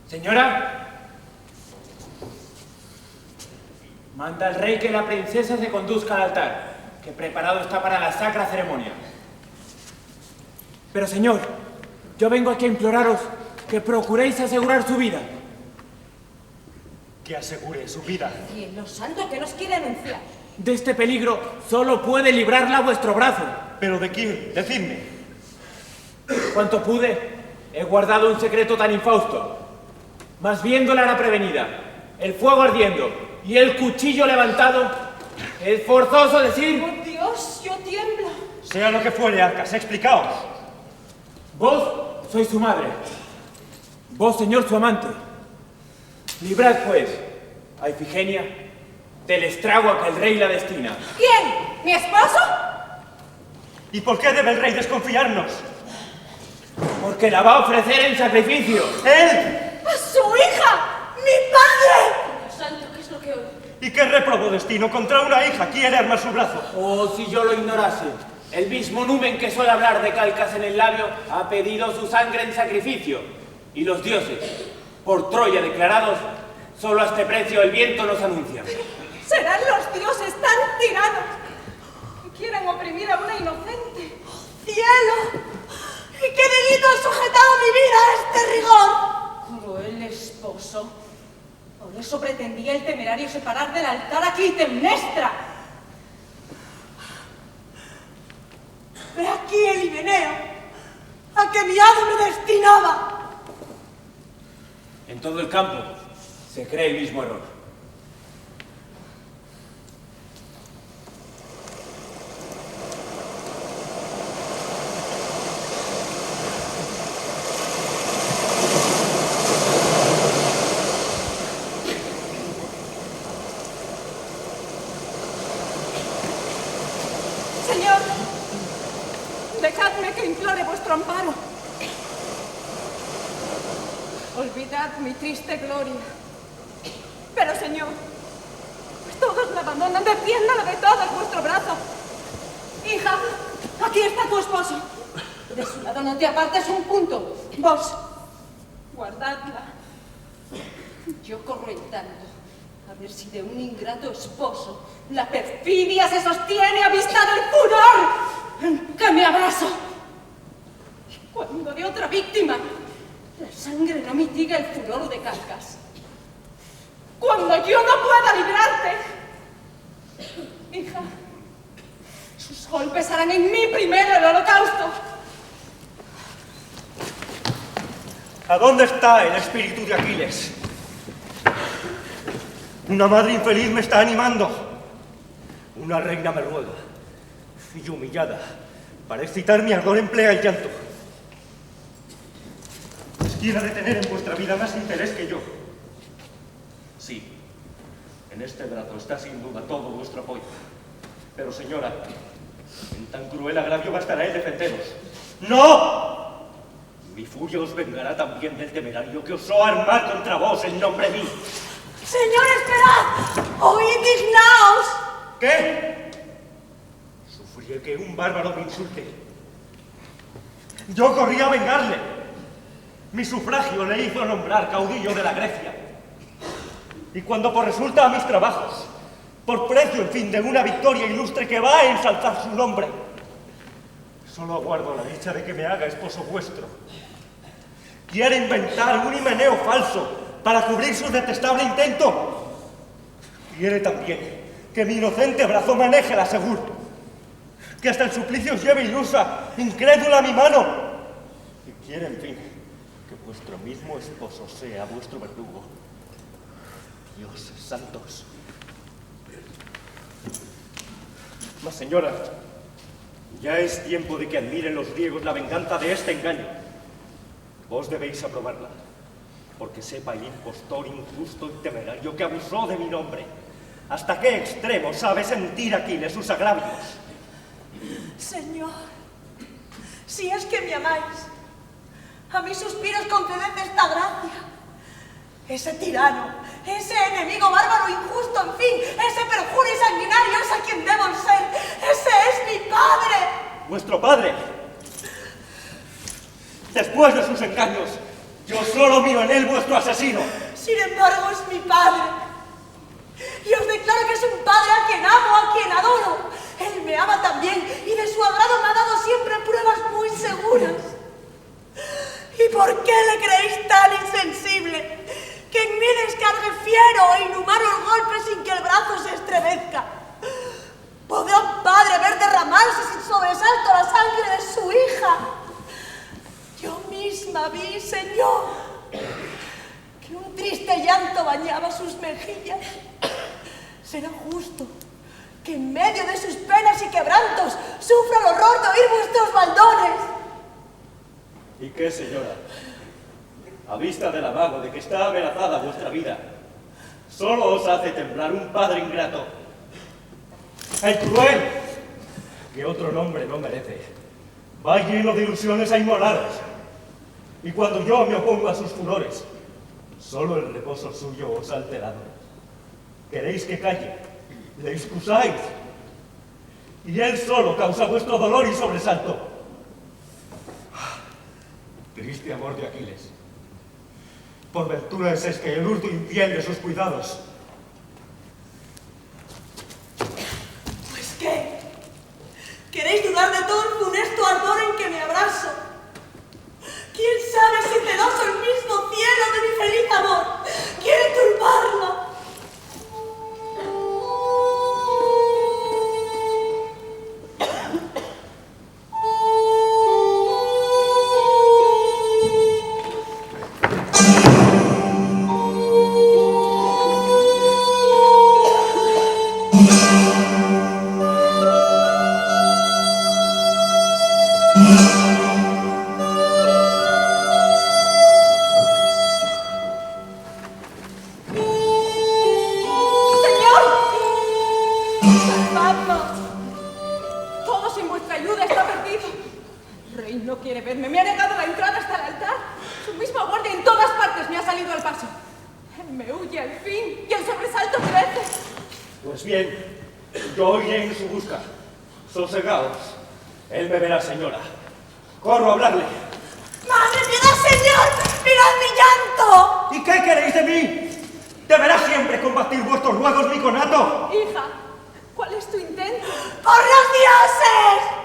Señora, manda al rey que la princesa se conduzca al altar, que preparado está para la sacra ceremonia. Pero, señor, yo vengo aquí a imploraros que procuréis asegurar su vida. Que asegure su vida. Cielo santo, ¿qué nos quiere anunciar? De este peligro solo puede librarla vuestro brazo. ¿Pero de quién? Decidme. Cuanto pude, he guardado un secreto tan infausto. Mas viéndola la prevenida, el fuego ardiendo y el cuchillo levantado, es forzoso decir... ¡Oh, Dios, yo tiemblo! Sea lo que fuere, Arcas, explicaos. Vos sois su madre. Vos, señor, su amante. Librad, pues, a Ifigenia del estrago a que el rey la destina. ¿Quién? ¿Mi esposo? ¿Y por qué debe el rey desconfiarnos? Porque la va a ofrecer en sacrificio. ¡Él! ¡A su hija! ¡Mi padre! Dios santo, ¿qué es lo que oigo? ¿Y qué réprobo destino contra una hija quiere armar su brazo? Oh, si yo lo ignorase. El mismo numen que suele hablar de Calcas en el labio ha pedido su sangre en sacrificio. Y los dioses, por Troya declarados, solo a este precio el viento nos anuncia. ¿Serán los dioses tan tiranos quito sujetado mi vida a este rigor. Cruel esposo. Por eso pretendía el temerario separar del altar a Clitemnestra. He aquí el Himeneo, a que mi hado me destinaba. En todo el campo se cree el mismo error. Señor, dejadme que implore vuestro amparo. Olvidad mi triste gloria. Pero, Señor, pues todos me abandonan, defiéndalo de todo en vuestro brazo. Hija, aquí está tu esposo. De su lado no te apartes un punto. Vos, guardadla. Yo corro en tanto, a ver si de un ingrato esposo la perfidia se sostiene a vista del furor que me abrazo. Y cuando de otra víctima la sangre no mitiga el furor de Calcas. Cuando yo no pueda librarte, hija, sus golpes harán en mí primero el holocausto. ¿A dónde está el espíritu de Aquiles? Una madre infeliz me está animando. Una reina me ruega. Y humillada, para excitar mi ardor emplea el llanto. Pues quiera de tener en vuestra vida más interés que yo. Sí, en este brazo está sin duda todo vuestro apoyo. Pero, señora, en tan cruel agravio bastará el defenderos. ¡No! Mi furia os vengará también del temerario que osó armar contra vos en nombre mío. Señor, esperad. ¡Oh, indignaos! ¿Qué? Sufrí que un bárbaro me insulte. Yo corrí a vengarle. Mi sufragio le hizo nombrar caudillo de la Grecia. Y cuando por resulta a mis trabajos, por precio, en fin, de una victoria ilustre que va a ensalzar su nombre, solo aguardo la dicha de que me haga esposo vuestro. Quiere inventar un Himeneo falso para cubrir su detestable intento. Quiere también que mi inocente brazo maneje la segura, que hasta el suplicio os lleve ilusa, incrédula mi mano. Y quiere, en fin, que vuestro mismo esposo sea vuestro verdugo. Dioses santos. Mas, señora, ya es tiempo de que admiren los griegos la venganza de este engaño. Vos debéis aprobarla, porque sepa el impostor injusto y temerario que abusó de mi nombre. ¿Hasta qué extremo sabe sentir Aquiles sus agravios? Señor, si es que me amáis, a mis suspiros conceded esta gracia. Ese tirano, ese enemigo bárbaro, injusto, en fin, ese perjurio sanguinario es a quien debo ser. ¡Ese es mi padre! ¿Vuestro padre? Después de sus engaños, yo solo miro en él vuestro asesino. Sin embargo, es mi padre. Y os declaro que es un padre a quien amo, a quien adoro. Él me ama también y de su agrado me ha dado siempre pruebas muy seguras. ¿Y por qué le creéis tan insensible? Que en mí descargue fiero e inhumano el golpe sin que el brazo se estremezca. ¿Podrá un padre ver derramarse sin sobresalto la sangre de su hija? Yo misma vi, Señor, que un triste llanto bañaba sus mejillas. Será justo que en medio de sus penas y quebrantos sufra el horror de oír vuestros baldones. ¿Y qué, señora? A vista del amago de que está amenazada vuestra vida, solo os hace temblar un padre ingrato. El cruel, que otro nombre no merece, va lleno de ilusiones a inmoladas. Y cuando yo me opongo a sus furores, solo el reposo suyo os ha alterado. ¿Queréis que calle? ¿Le excusáis? Y él solo causa vuestro dolor y sobresalto. Triste amor de Aquiles. Por ventura es que el hurto infiel de sus cuidados. ¿Pues qué? ¿Queréis dudar de todo el funesto ardor en que me abrazo? de mi feliz amor quiere turbarlo. Pues bien, yo iré en su busca. Sosegaos. Él me verá, señora. Corro a hablarle. ¡Madre, piedad, señor! ¡Mirad mi llanto! ¿Y qué queréis de mí? ¿Deberá siempre combatir vuestros ruegos mi conato? Hija, ¿cuál es tu intento? ¡Por los dioses!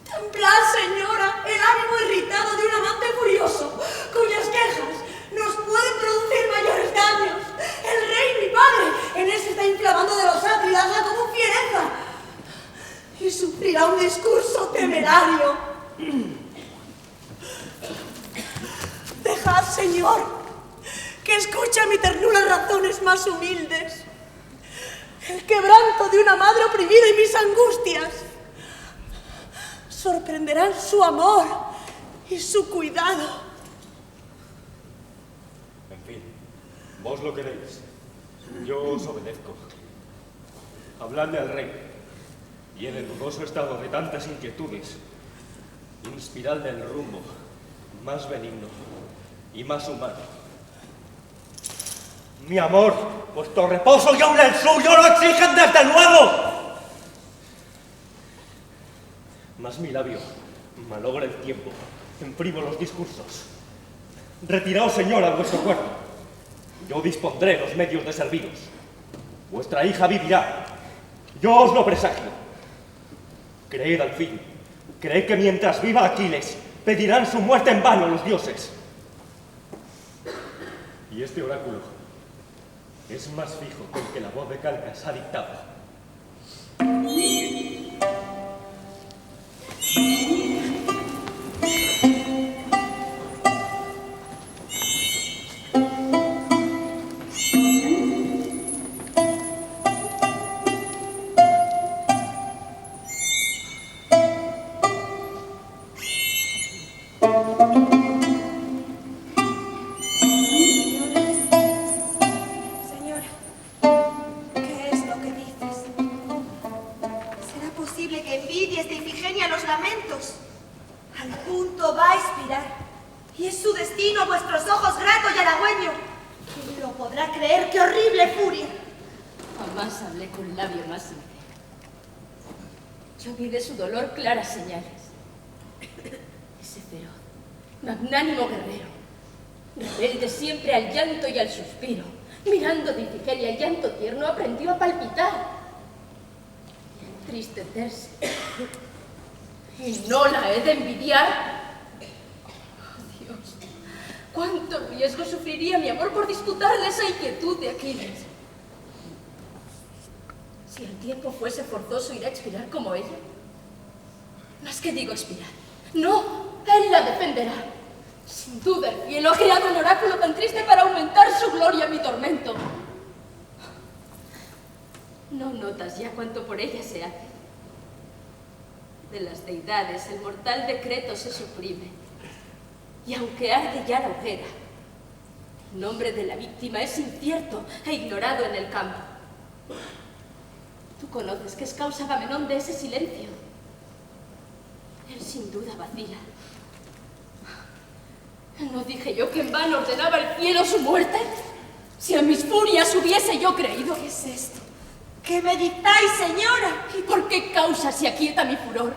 Templad, señora, el ánimo irritado de un amante furioso, cuyas quejas nos pueden producir mayores daños. El rey, mi padre, en él se está inflamando de los átridas como fiereza y sufrirá un discurso temerario. Dejad, señor, que escuche mi ternura razones más humildes. El quebranto de una madre oprimida y mis angustias sorprenderán su amor y su cuidado. En fin, vos lo queréis. Yo os obedezco. Habladle al rey, y en el dudoso estado de tantas inquietudes, inspiradle el rumbo más benigno y más humano. Mi amor, vuestro reposo y aún el suyo lo exigen desde luego. Mas mi labio malogra el tiempo en frívolos discursos. Retiraos, señora, a vuestro cuerpo. Yo dispondré los medios de serviros. Vuestra hija vivirá. Yo os lo presagio. Creed al fin. Creed que mientras viva Aquiles, pedirán su muerte en vano los dioses. Y este oráculo es más fijo que el que la voz de Calcas ha dictado. Claras señales. Ese feroz, magnánimo guerrero, rebelde siempre al llanto y al suspiro, mirando de Ifigenia el llanto tierno, aprendió a palpitar y a entristecerse. ¿Y no la he de envidiar? Oh, Dios, cuánto riesgo sufriría mi amor por disputarle esa inquietud de Aquiles. Si el tiempo fuese forzoso, irá a expirar como ella. Más que digo expirar. No, él la defenderá. Sin duda el cielo ha creado un oráculo tan triste para aumentar su gloria mi tormento. ¿No notas ya cuánto por ella se hace? De las deidades el mortal decreto se suprime. Y aunque arde ya la hoguera, el nombre de la víctima es incierto e ignorado en el campo. Tú conoces que es causa Agamenón de ese silencio. Él sin duda vacila. ¿No dije yo que en vano ordenaba el cielo su muerte? Si a mis furias hubiese yo creído. ¿Qué es esto? ¿Qué me dictáis, señora? ¿Y por qué causa se aquieta mi furor?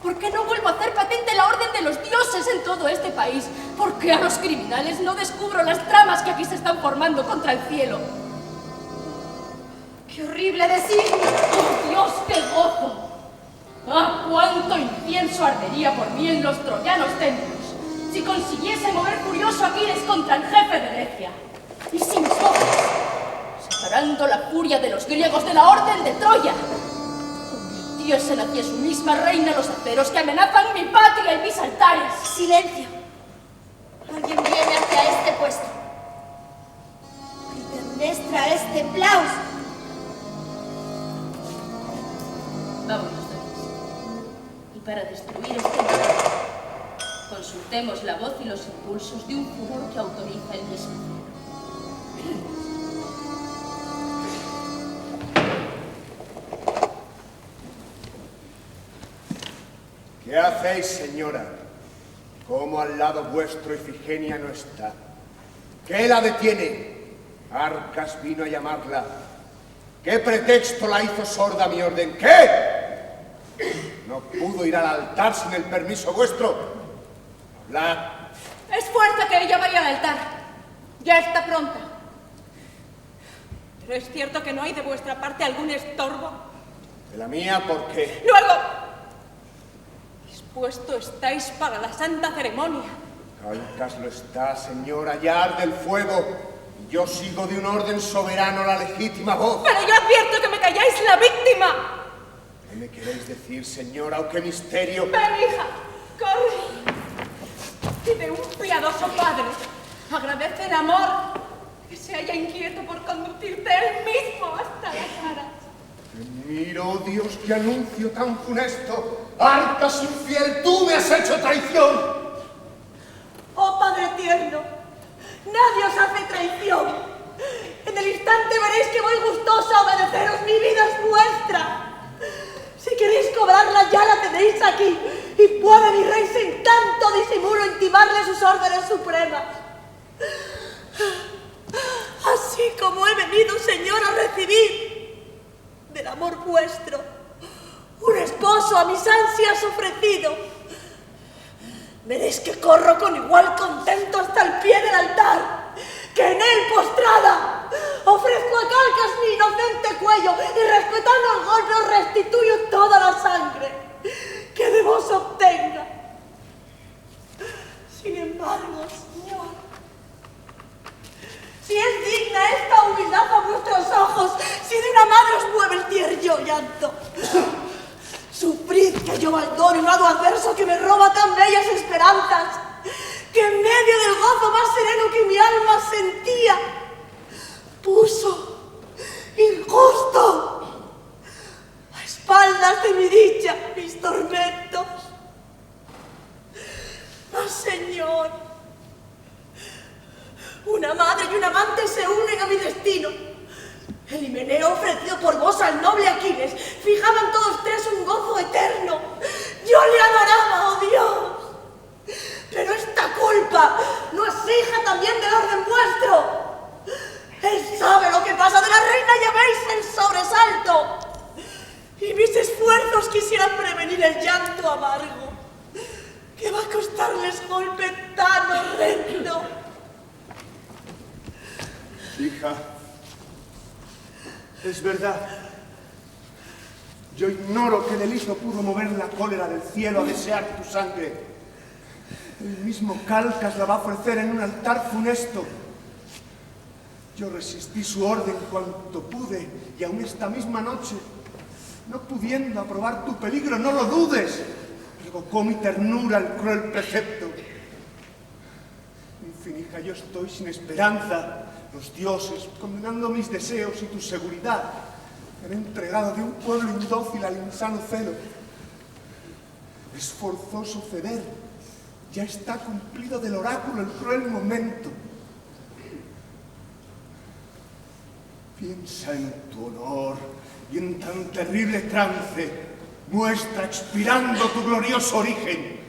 ¿Por qué no vuelvo a hacer patente la orden de los dioses en todo este país? ¿Por qué a los criminales no descubro las tramas que aquí se están formando contra el cielo? ¡Qué horrible designio! ¡Oh, Dios, qué gozo! ¡Ah, cuánto incienso ardería por mí en los troyanos templos si consiguiese mover furioso Aquiles contra el jefe de Grecia! Y si mis ojos, separando la furia de los griegos de la orden de Troya, convirtiesen hacia su misma reina los aceros que amenazan mi patria y mis altares. ¡Silencio! Alguien viene hacia este puesto. Clitemnestra este Plaus. Vámonos, Doris. Y para destruir este mundo, consultemos la voz y los impulsos de un furor que autoriza el mismo cielo. ¿Qué hacéis, señora? ¿Cómo al lado vuestro Ifigenia no está? ¿Qué la detiene? Arcas vino a llamarla. ¿Qué pretexto la hizo sorda a mi orden? ¿Qué? No pudo ir al altar sin el permiso vuestro. Hablad. Es fuerza que ella vaya al altar. Ya está pronta. Pero es cierto que no hay de vuestra parte algún estorbo. De la mía, ¿por qué? Luego, dispuesto estáis para la santa ceremonia. Calcas lo está, señora, ya arde el fuego. Y yo sigo de un orden soberano la legítima voz. Pero yo advierto que me calláis la víctima. ¿Qué me queréis decir, señora, o qué misterio? Ven, hija, corre. Y de un piadoso padre agradece el amor que se haya inquieto por conducirte él mismo hasta las aras. Miro, oh Dios, qué anuncio tan funesto. Arcas infiel, tú me has hecho traición. Oh Padre tierno, nadie os hace traición. En el instante veréis que voy gustosa a obedeceros, mi vida es vuestra. Si queréis cobrarla, ya la tenéis aquí. Y puede mi rey sin tanto disimulo intimarle sus órdenes supremas. Así como he venido, Señor, a recibir del amor vuestro un esposo a mis ansias ofrecido, veréis que corro con igual contento hasta el pie del altar, que en él postrada ofrezco a Calcas mi inocente cuello y respetando el golpe os restituyo toda la sangre que de vos obtenga. Sin embargo, Señor, si es digna esta humildad a vuestros ojos, si de una madre os mueve el tierno llanto, sufrid que yo valdono un hado adverso que me roba tan bellas esperanzas, que en medio del gozo más sereno que mi alma sentía, puso injusto a espaldas de mi dicha mis tormentos. Mas, Señor, una madre y un amante se unen a mi destino. El himeneo ofrecido por vos al noble Aquiles fijaban todos tres un gozo eterno. Yo le adoraba, oh Dios. Pero esta culpa no es hija también del orden vuestro. Él sabe lo que pasa de la reina, ya veis el sobresalto. Y mis esfuerzos quisieran prevenir el llanto amargo que va a costarles golpe tan horrendo. Hija, es verdad. Yo ignoro qué delito pudo mover la cólera del cielo a desear tu sangre. El mismo Calcas la va a ofrecer en un altar funesto. Yo resistí su orden cuanto pude, y aún esta misma noche, no pudiendo aprobar tu peligro, no lo dudes, revocó mi ternura el cruel precepto. En fin, hija, yo estoy sin esperanza. Los dioses, condenando mis deseos y tu seguridad, me han entregado de un pueblo indócil al insano celo. Es forzoso ceder. Ya está cumplido del oráculo el cruel momento. Piensa en tu honor y en tan terrible trance. Muestra expirando tu glorioso origen.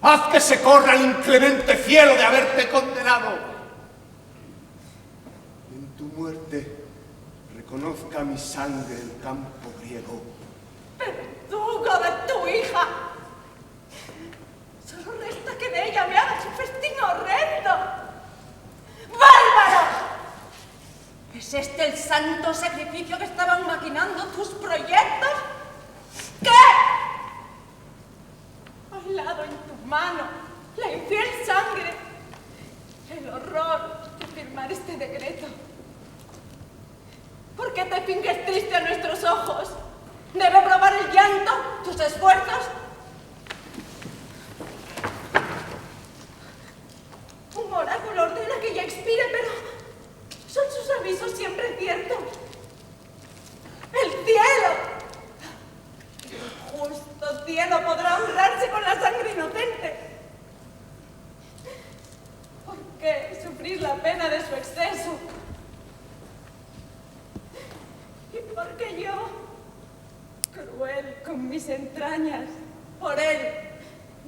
Haz que se corra el inclemente cielo de haberte condenado. En tu muerte reconozca mi sangre el campo griego. ¡Verdugo de tu hija! Solo resta que de ella me hagas un festín horrendo. ¡Bárbaro! ¿Es este el santo sacrificio que estaban maquinando tus proyectos? ¿Qué? mano la infiel sangre, el horror de firmar este decreto. ¿Por qué te finges triste a nuestros ojos? ¿Debe probar el llanto tus esfuerzos? Un oráculo ordena que ella expire, pero ¿son sus avisos siempre ciertos? ¡El cielo! El justo cielo podrá honrarse con la sangre inocente. ¿Por qué sufrir la pena de su exceso? ¿Y por qué yo, cruel con mis entrañas, por él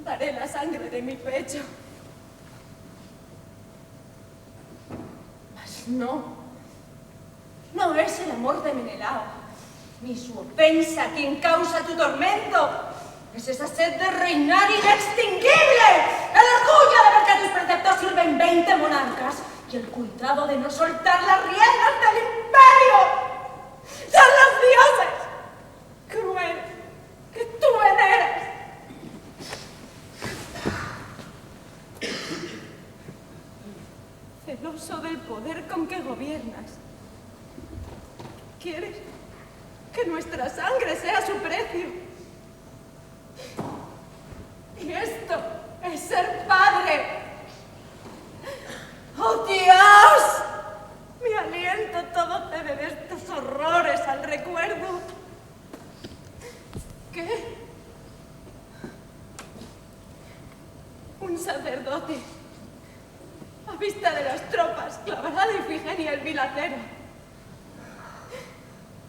daré la sangre de mi pecho? Mas no es el amor de Menelao, ni su ofensa quien causa tu tormento. Es esa sed de reinar inextinguible, el orgullo de ver que a tus preceptos sirven 20 monarcas y el cuidado de no soltar las riendas del imperio. ¡Son los dioses! Cruel, que tú veneras. Celoso del poder con que gobiernas. ¿Quieres que nuestra sangre sea su precio? Y esto es ser padre. ¡Oh, Dios! Mi aliento todo cede de estos horrores al recuerdo. ¿Qué? Un sacerdote, a vista de las tropas, clavará de Ifigenia el vil acero.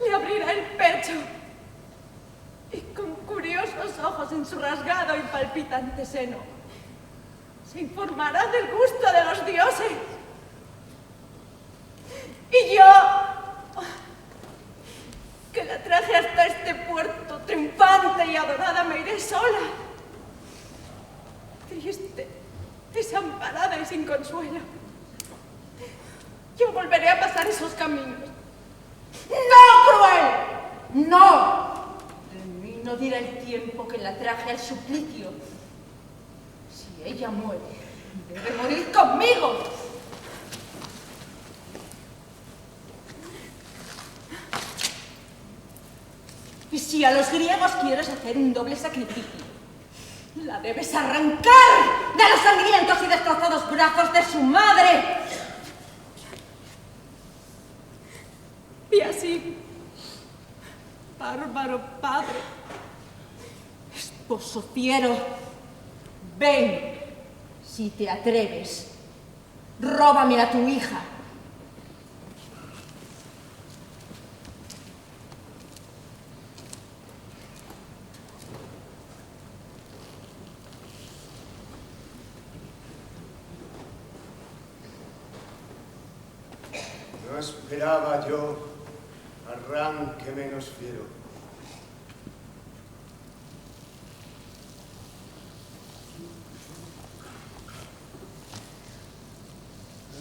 Le abrirá el pecho y con curiosos ojos en su rasgado y palpitante seno se informará del gusto de los dioses. Y yo, que la traje hasta este puerto triunfante y adorada, me iré sola, triste, desamparada y sin consuelo. Yo volveré a pasar esos caminos. ¡No, cruel! ¡No! De mí no dirá el tiempo que la traje al suplicio. Si ella muere, debe morir conmigo. Y si a los griegos quieres hacer un doble sacrificio, la debes arrancar de los sangrientos y destrozados brazos de su madre. Y así, bárbaro padre, esposo fiero, ven, si te atreves, róbame a tu hija. No esperaba yo arranque menos fiero.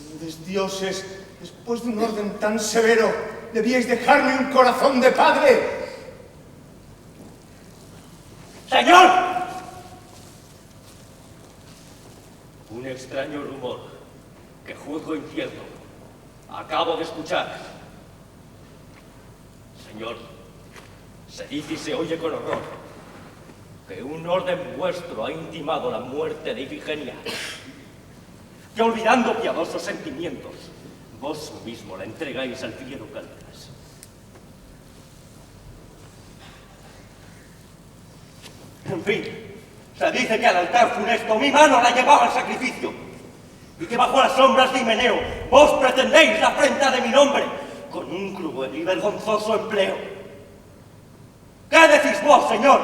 Grandes dioses, después de un orden tan severo, debíais dejarme un corazón de padre. ¡Señor! Un extraño rumor que juzgo incierto acabo de escuchar. Señor, se dice y se oye con horror que un orden vuestro ha intimado la muerte de Ifigenia, que olvidando piadosos sentimientos, vos mismo la entregáis al fiero Caldas. En fin, se dice que al altar funesto mi mano la llevaba al sacrificio y que bajo las sombras de Himeneo vos pretendéis la afrenta de mi nombre con un cruel y vergonzoso empleo. ¿Qué decís vos, señor?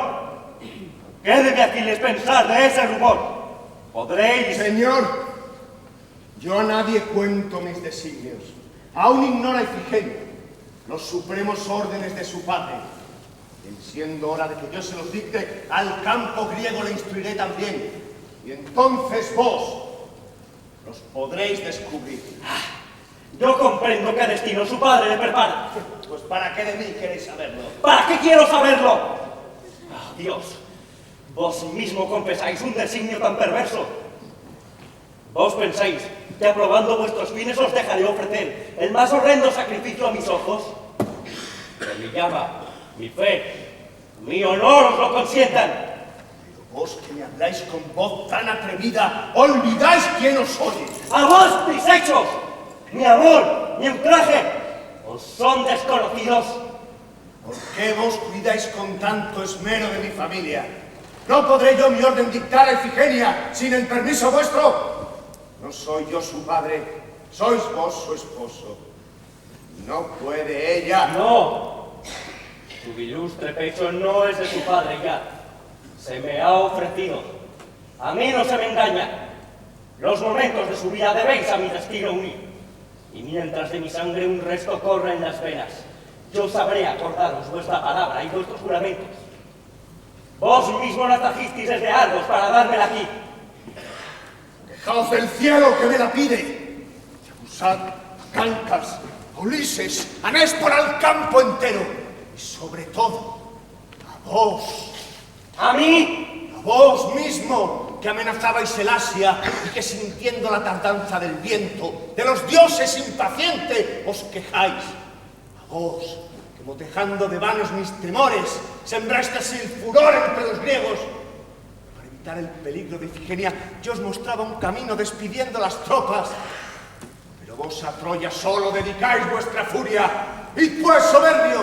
¿Qué debe Aquiles pensar de ese rumor? ¿Podréis...? Señor, yo a nadie cuento mis designios. Aún ignora Ifigenia los supremos órdenes de su padre. Y siendo hora de que yo se los dicte, al campo griego le instruiré también. Y entonces vos los podréis descubrir. Yo comprendo qué destino su padre le prepara. Pues ¿para qué de mí queréis saberlo? ¿Para qué quiero saberlo? Oh, Dios, Vos mismo confesáis un designio tan perverso. Vos pensáis que aprobando vuestros fines os dejaré ofrecer el más horrendo sacrificio a mis ojos. Que mi llama, mi fe, mi honor os lo consientan. Pero vos que me habláis con voz tan atrevida, olvidáis quién os oye. ¡A vos, mis hechos! Mi amor, mi ultraje, os son desconocidos. ¿Por qué vos cuidáis con tanto esmero de mi familia? ¿No podré yo mi orden dictar a Ifigenia sin el permiso vuestro? No soy yo su padre, sois vos su esposo. No puede ella. No, su ilustre pecho no es de su padre ya. Se me ha ofrecido. A mí no se me engaña. Los momentos de su vida debéis a mi destino unir. Y mientras de mi sangre un resto corre en las venas, yo sabré acordaros vuestra palabra y vuestros juramentos. Vos mismo la trajisteis desde Argos para dármela aquí. Dejaos del cielo que me la pide. Y abusad a Calcas, a Ulises, a Néstor, al campo entero. Y sobre todo, a vos. ¿A mí? A vos mismo, que amenazabais el Asia y que sintiendo la tardanza del viento, de los dioses impaciente, os quejáis. A vos, que motejando de vanos mis temores, sembrasteis el furor entre los griegos. Para evitar el peligro de Ifigenia, yo os mostraba un camino despidiendo las tropas. Pero vos a Troya solo dedicáis vuestra furia. ¡Id pues, soberbio!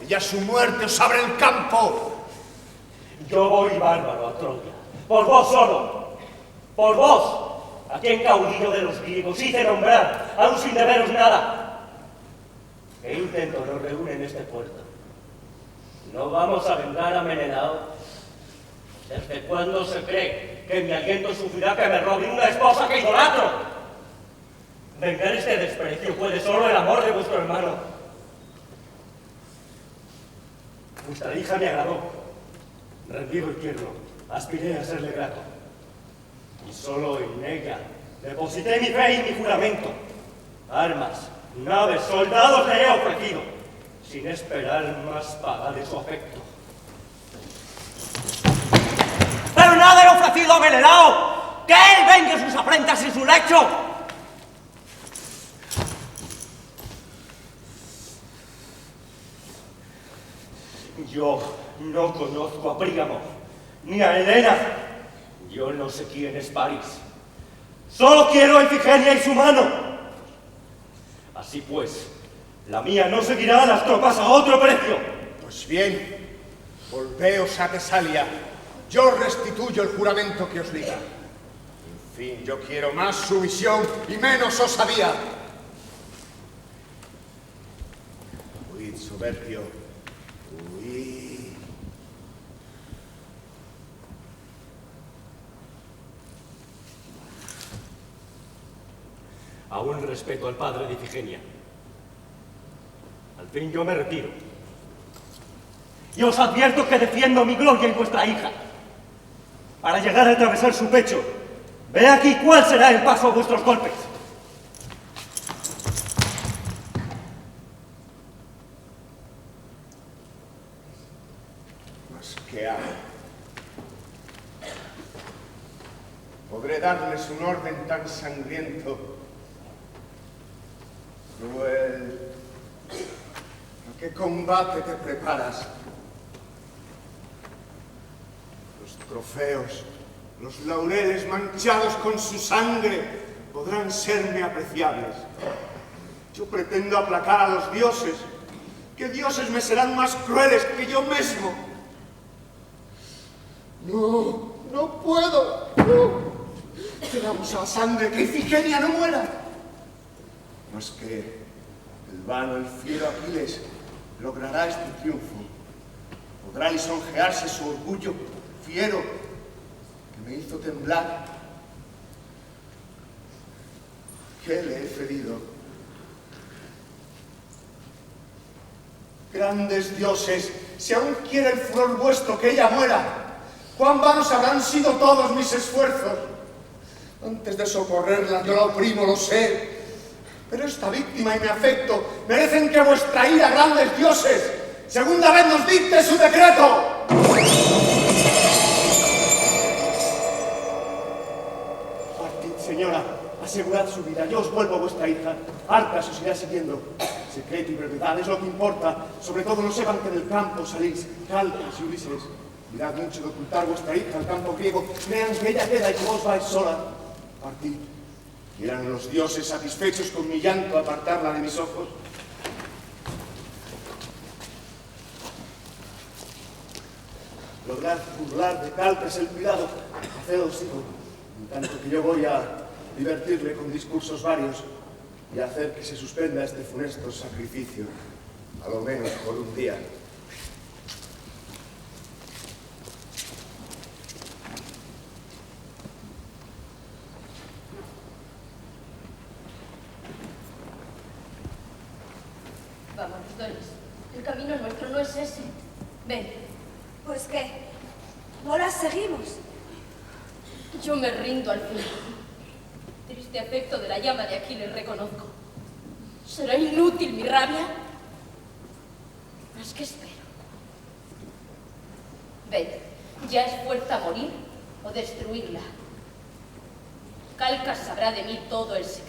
Que ya su muerte os abre el campo. Yo voy bárbaro a Troya, por vos solo, por vos, a quien caudillo de los griegos hice nombrar, aún sin deberos nada. ¿Qué intento nos reúne en este puerto? ¿No vamos a vengar a Menelao? ¿Desde cuándo se cree que mi aliento sufrirá que me robe una esposa que idolatro? Vengar este desprecio puede solo el amor de vuestro hermano. Vuestra hija me agradó. Rendido y tierno, aspiré a serle grato. Y solo en ella deposité mi fe y mi juramento. Armas, naves, soldados le he ofrecido, sin esperar más paga de su afecto. ¡Pero nada he ofrecido a Menelao! ¡Que él vengue sus afrentas y su lecho! Yo no conozco a Príamo, ni a Helena. Yo no sé quién es París. Solo quiero a Ifigenia y su mano. Así pues, la mía no seguirá a las tropas a otro precio. Pues bien, volveos a Tesalia. Yo restituyo el juramento que os liga. En fin, yo quiero más sumisión y menos osadía. Huid, soberbio. Huid. Aún respeto al padre de Ifigenia. Al fin yo me retiro. Y os advierto que defiendo mi gloria y vuestra hija. Para llegar a atravesar su pecho, ve aquí cuál será el paso a vuestros golpes. Mas, ¿qué hago? ¿Podré darles un orden tan sangriento, cruel? ¿A qué combate te preparas? Los trofeos, los laureles manchados con su sangre podrán serme apreciables. Yo pretendo aplacar a los dioses. ¿Qué dioses me serán más crueles que yo mismo? No, no puedo. No. Llegamos a la sangre, que Ifigenia no muera. No es que el vano, el fiero Aquiles logrará este triunfo. Podrá lisonjearse su orgullo fiero que me hizo temblar. ¿Qué le he cedido? Grandes dioses, si aún quiere el furor vuestro que ella muera, cuán vanos habrán sido todos mis esfuerzos. Antes de socorrerla yo la oprimo, lo sé. Pero esta víctima y mi afecto merecen que vuestra ira, grandes dioses, segunda vez nos dicte su decreto. asegurad su vida, yo os vuelvo vuestra hija. Arcas os irá siguiendo. Secreto y brevedad es lo que importa. Sobre todo no sepan que del campo salís, Calcas y Ulises. Mirad mucho de ocultar vuestra hija al campo griego. Crean que ella queda y que vos vais sola. Partid. Quieran los dioses satisfechos con mi llanto apartarla de mis ojos. Lograd burlar de Calcas el cuidado. Hacedos, hijo, en tanto que yo voy a divertirle con discursos varios y hacer que se suspenda este funesto sacrificio, a lo menos por un día. Vámonos, Doris. El camino nuestro no es ese. Ven. Pues qué, no las seguimos. Yo me rindo al fin. Triste afecto de la llama de Aquiles reconozco. ¿Será inútil mi rabia? Mas ¿qué espero? Ven, ya es fuerza morir o destruirla. Calcas sabrá de mí todo el secreto.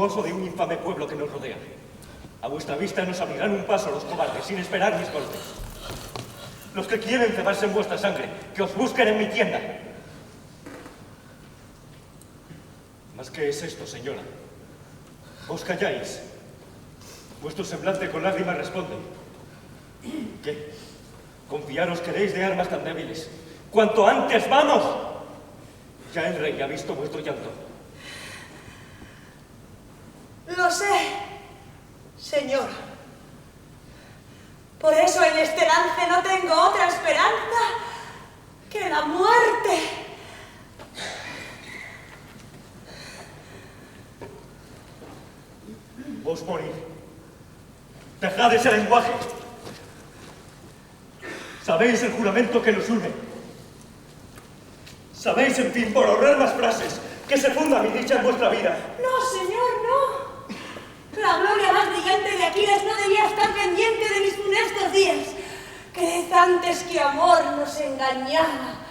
De un infame pueblo que nos rodea. A vuestra vista nos abrirán un paso los cobardes sin esperar mis golpes. Los que quieren cebarse en vuestra sangre, que os busquen en mi tienda. ¿Mas qué es esto, señora? Vos calláis. Vuestro semblante con lágrimas responde. ¿Qué? ¿Confiaros queréis de armas tan débiles? ¡Cuanto antes vamos! Ya el rey ha visto vuestro llanto. Lo sé, señor. Por eso en este lance no tengo otra esperanza que la muerte. Vos morir. Dejad ese lenguaje. Sabéis el juramento que nos une. Sabéis, en fin, por ahorrar más frases, que se funda mi dicha en vuestra vida. No, señor, no. La gloria más brillante de Aquiles no debía estar pendiente de mis funestos días. Creed antes que amor nos engañaba.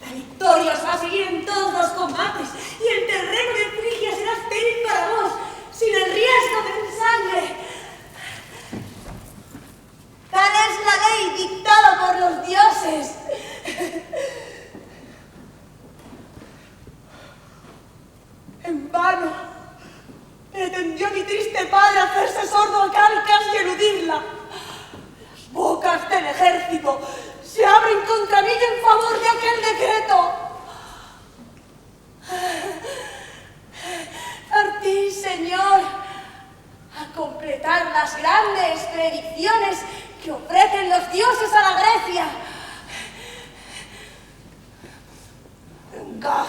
La victoria os va a seguir en todos los combates y el terreno de Frigia será estéril para vos, sin el riesgo de mi sangre. Tal es la ley dictada por los dioses. En vano pretendió mi las grandes predicciones que ofrecen los dioses a la Grecia. Vengad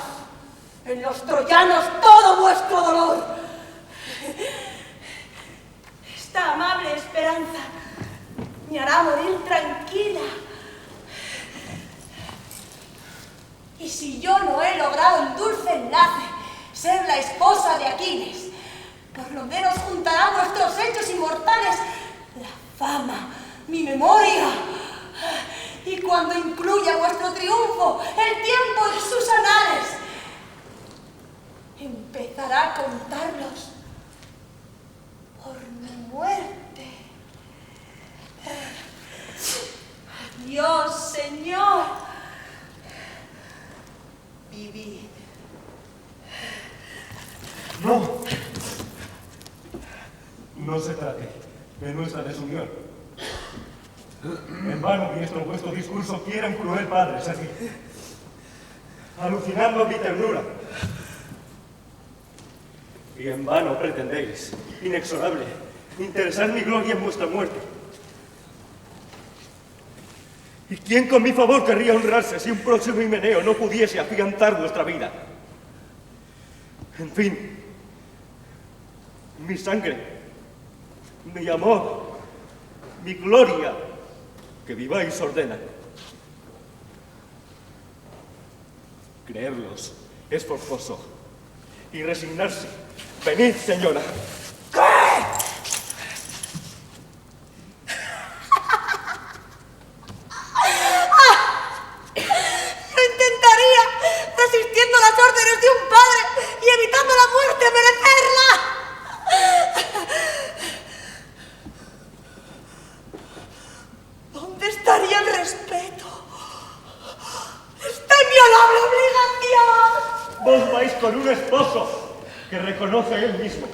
en los troyanos todo vuestro dolor. Esta amable esperanza me hará morir tranquila. Y si yo no he logrado el dulce enlace, ser la esposa de Aquiles, por lo menos juntará vuestros hechos inmortales la fama, mi memoria. Y cuando incluya vuestro triunfo, el tiempo de sus anales, empezará a contarlos por mi muerte. Adiós, Señor. Vivid. No se trate de nuestra desunión. En vano vuestro discurso quiera un cruel padre, es así. Alucinando mi ternura. Y en vano pretendéis, inexorable, interesar mi gloria en vuestra muerte. ¿Y quién con mi favor querría honrarse si un próximo Himeneo no pudiese afianzar vuestra vida? En fin, mi sangre, mi amor, mi gloria, que viváis ordena. Creerlos es forzoso. Y resignarse. Venid, señora. Resistiendo las órdenes de un padre y evitando la muerte, merecerla. ¿Dónde estaría el respeto? ¡Esta inviolable obligación! Vos vais con un esposo que reconoce él mismo.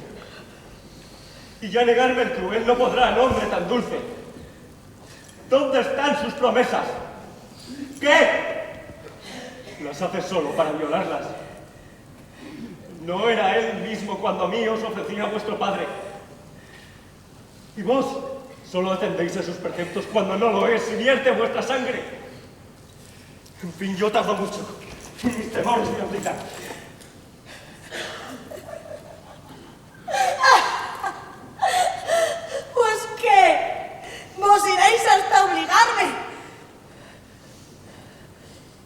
Y ya negarme el cruel no podrá al hombre tan dulce. ¿Dónde están sus promesas? ¿Qué? Las hace solo para violarlas. ¿No era él mismo cuando a mí os ofrecía vuestro padre? Y vos solo atendéis a sus preceptos cuando no lo es y vierte vuestra sangre. En fin, yo tardo mucho. Y mis temores me obligan. ¿Pues qué? ¿Vos iréis hasta obligarme?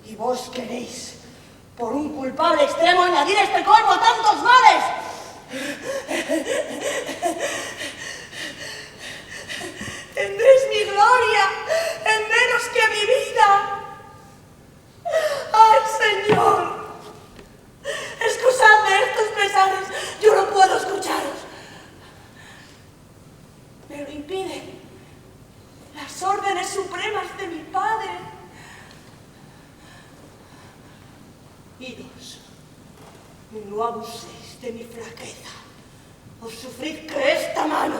¿Y vos queréis, por un culpable extremo, añadir este colmo a tantos males? Tendréis mi gloria en menos que mi vida. ¡Ay, Señor! Excusadme estos pesares, yo no puedo escucharos. Me lo impiden las órdenes supremas de mi padre. Idos, no abuséis de mi flaqueza. Os sufrid que esta mano,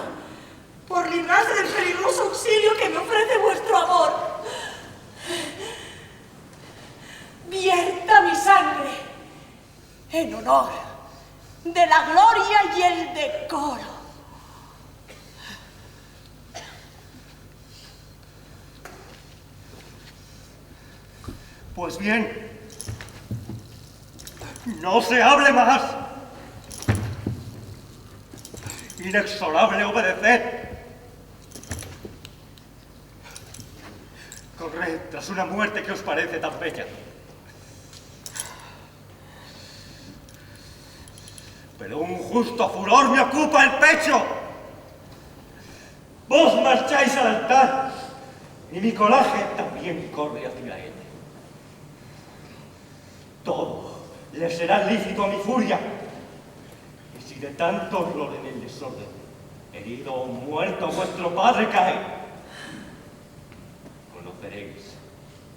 por librarse del peligroso auxilio que me ofrece vuestro amor, vierta mi sangre en honor de la gloria y el decoro. Pues bien, no se hable más. Inexorable obedeced. Corred tras una muerte que os parece tan bella. Pero un justo furor me ocupa el pecho. Vos marcháis al altar y mi coraje también corre hacia él. Todo le será lícito a mi furia. Y si de tanto horror en el desorden, herido o muerto vuestro padre cae, conoceréis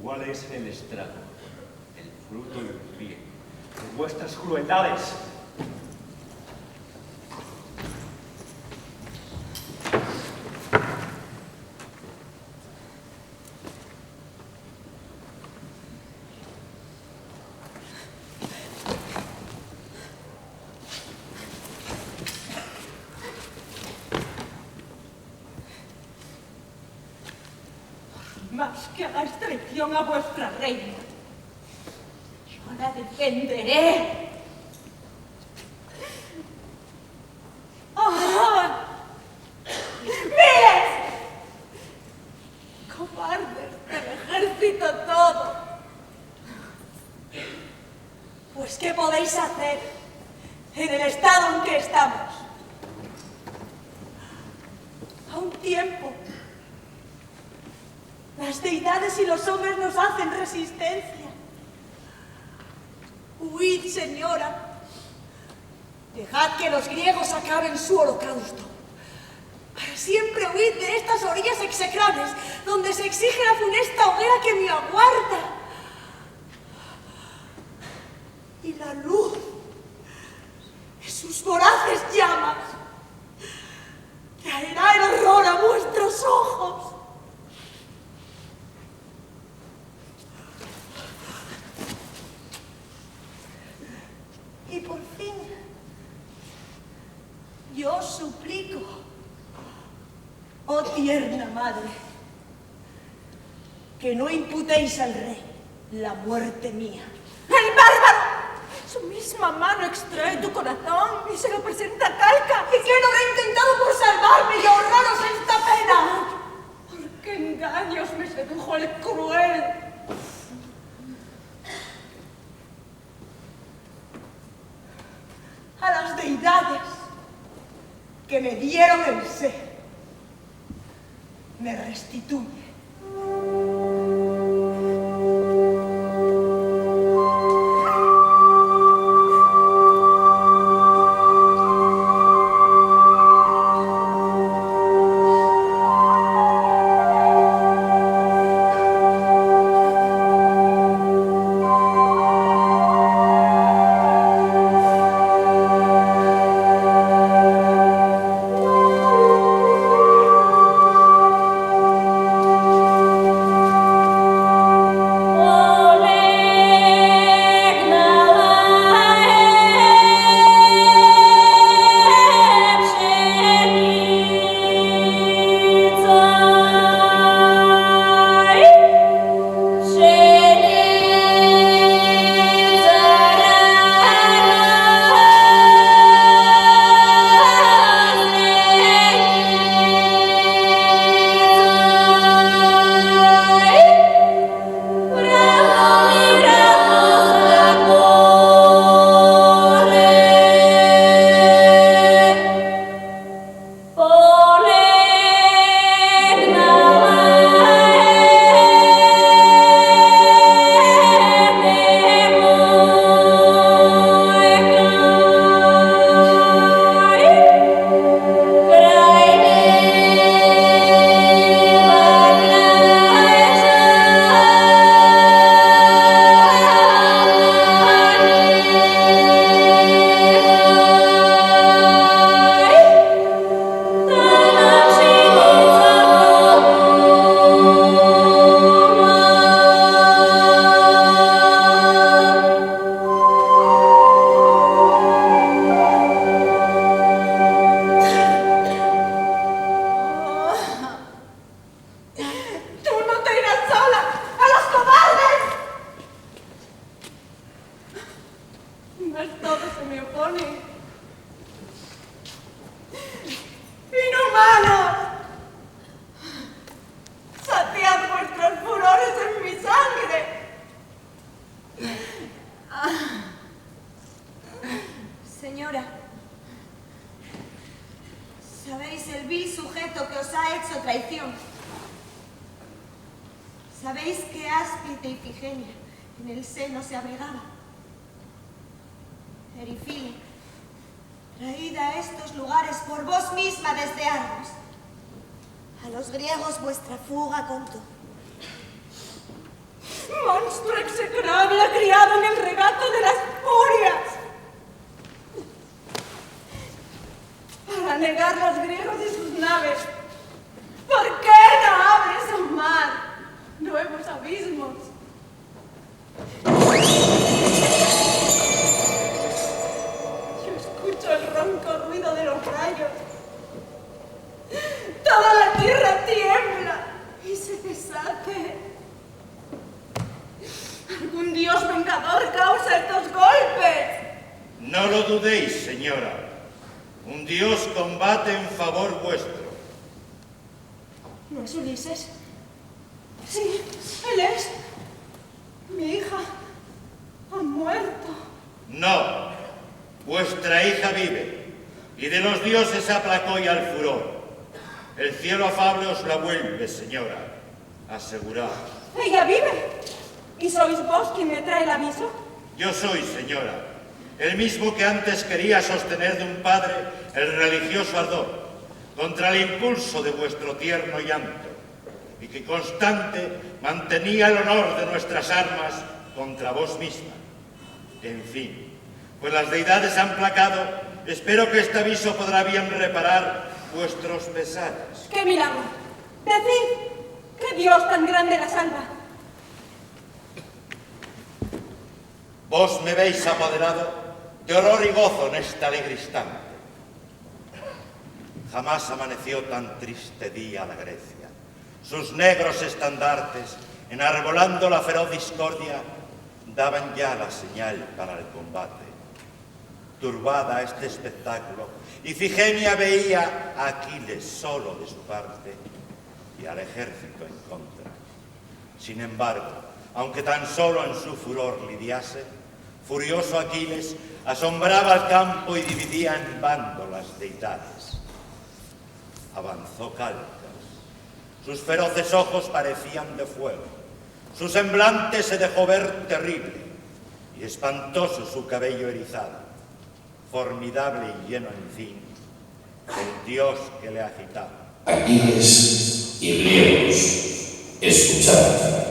cuál es el estrago, el fruto y el bien de vuestras crueldades. más que hagáis traición a vuestra reina. Yo la defenderé. ¡Ah! ¡Miles! ¡Cobardes del ejército todo! Pues, ¿qué podéis hacer en el estado en que estamos? A un tiempo, las deidades y los hombres nos hacen resistencia. Huid, señora. Dejad que los griegos acaben su holocausto. Para siempre huid de estas orillas execrables, donde se exige la funesta hoguera que me aguarda. Y la luz de sus voraces llamas traerá el horror a vuestros ojos. Y por fin, yo os suplico, oh tierna madre, que no imputéis al rey la muerte mía. ¡El bárbaro! Su misma mano extrae tu corazón y se lo presenta a Calca. ¿Y quién habrá intentado por salvarme y ahorraros esta pena? ¿Por qué engaños me sedujo el cruel? A las deidades que me dieron el ser, me restituye. ¿Sabéis que Áspide y Ifigenia en el seno se abrigaban? Erifile, traída a estos lugares por vos misma desde Argos. A los griegos vuestra fuga contó. Monstruo execrable criado en el regato de las furias. Para negar los griegos y sus naves. ¿Por qué no abres al mar nuevos abismos? Yo escucho el ronco ruido de los rayos. Toda la tierra tiembla y se deshace. Dios vengador causa estos golpes. No lo dudéis, señora. Un dios combate en favor vuestro. ¿No es Ulises? Sí, él es. Mi hija ha muerto. No, vuestra hija vive, y de los dioses aplacó ya el furor. El cielo afable os la vuelve, señora. Aseguraos. Ella vive. ¿Y sois vos quien me trae el aviso? Yo soy, señora, el mismo que antes quería sostener de un padre el religioso ardor contra el impulso de vuestro tierno llanto, y que constante mantenía el honor de nuestras armas contra vos misma. En fin, pues las deidades han placado, espero que este aviso podrá bien reparar vuestros pesares. ¡Qué milagro! Decid, ¿qué Dios tan grande la salva? Vos me veis apoderado de horror y gozo en este alegre instante. Jamás amaneció tan triste día la Grecia. Sus negros estandartes, enarbolando la feroz discordia, daban ya la señal para el combate. Turbada este espectáculo, Ifigenia veía a Aquiles solo de su parte y al ejército en contra. Sin embargo, aunque tan solo en su furor lidiase, furioso Aquiles asombraba el campo y dividía en bando las deidades. Avanzó Calcas. Sus feroces ojos parecían de fuego. Su semblante se dejó ver terrible y espantoso su cabello erizado. Formidable y lleno, en fin, el dios que le agitaba. Aquiles y griegos, escuchad.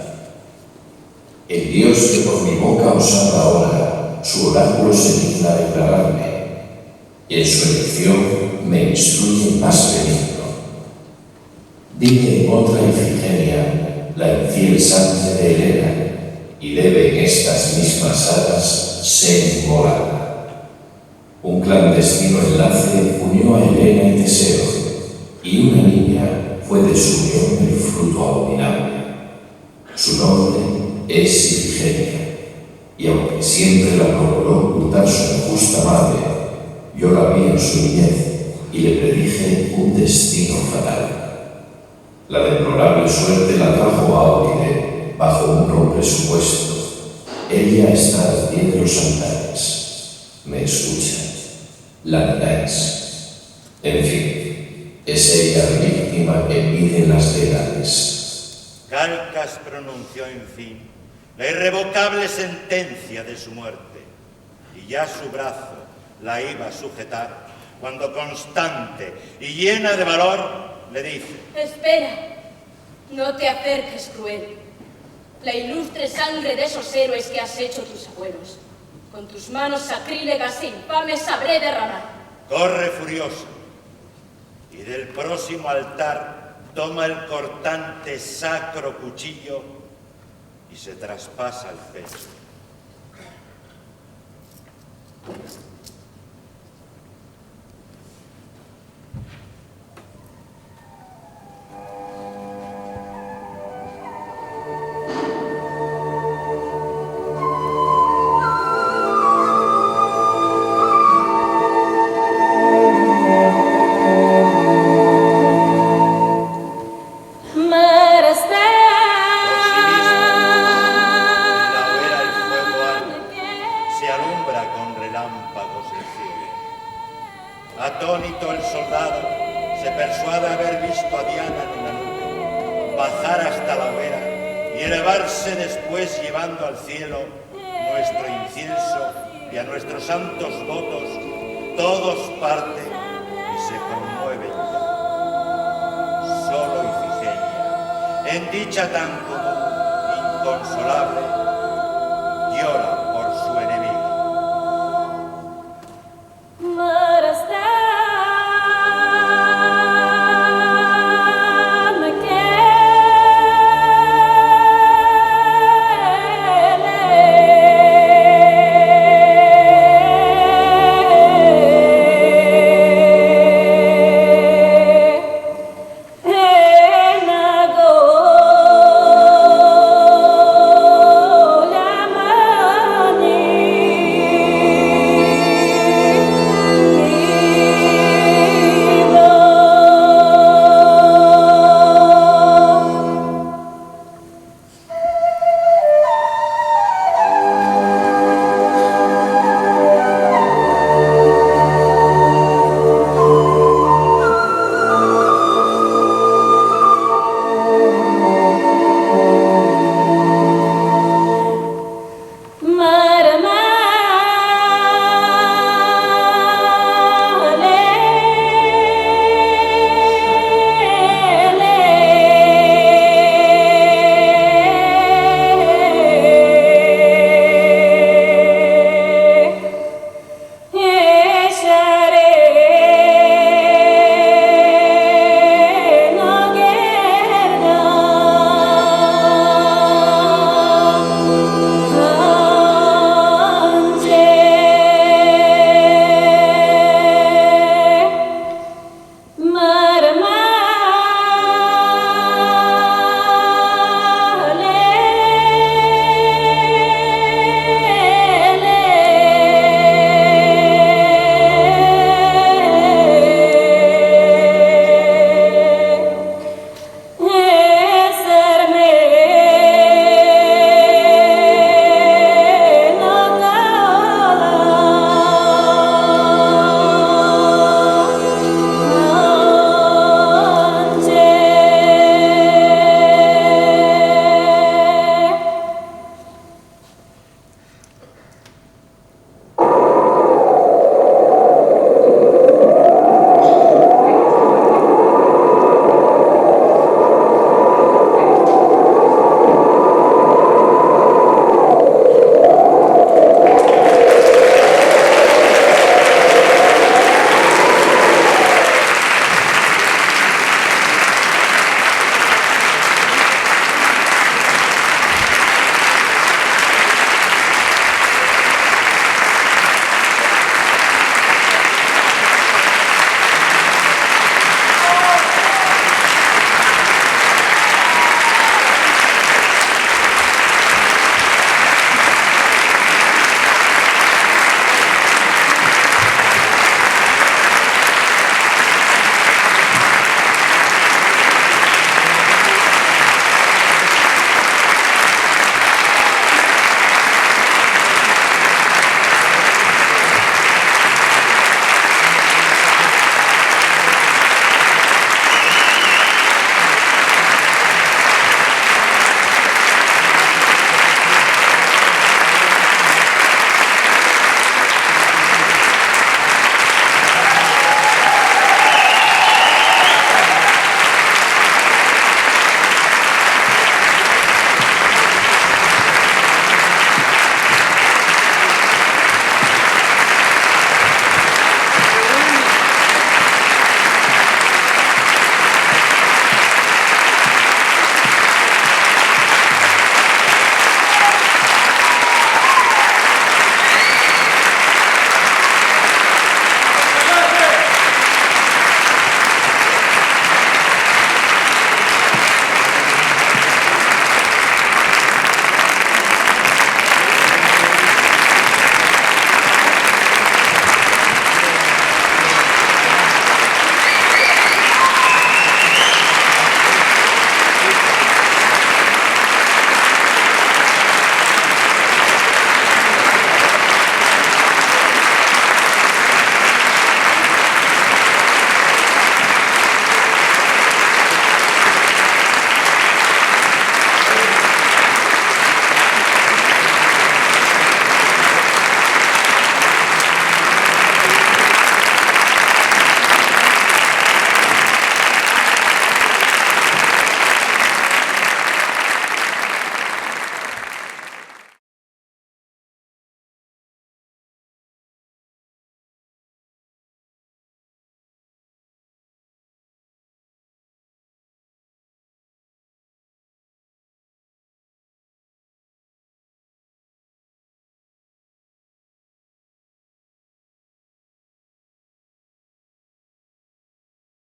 El dios que por mi boca os habla ahora, su oráculo se digna a declararme, y en su elección me instruye más benigno. Dile otra Ifigenia, la infiel sangre de Helena, y debe en estas mismas alas ser inmolada. Un clandestino enlace unió a Helena y Teseo, y una niña fue de su unión el fruto abominable. Su nombre es Ifigenia, y aunque siempre la procuró ocultar su injusta madre, yo la vi en su niñez y le predije un destino fatal. La deplorable suerte la trajo a Auride bajo un noble supuesto. Ella está al pie de los altares. Me escucha. La miráis. En fin, es ella la víctima que piden las deidades. Calcas pronunció, en fin, la irrevocable sentencia de su muerte, y ya su brazo la iba a sujetar, cuando constante y llena de valor le dice: Espera, no te acerques, cruel. La ilustre sangre de esos héroes que has hecho tus abuelos, con tus manos sacrílegas e infames sabré derramar. Corre furioso, y del próximo altar toma el cortante sacro cuchillo y se traspasa el pecho. Atónito el soldado se persuade haber visto a Diana en una nube, bajar hasta la hoguera y elevarse después llevando al cielo nuestro incienso y a nuestros santos votos. Todos parten y se conmueven ya. Solo Ifigenia, en dicha tan común, inconsolable,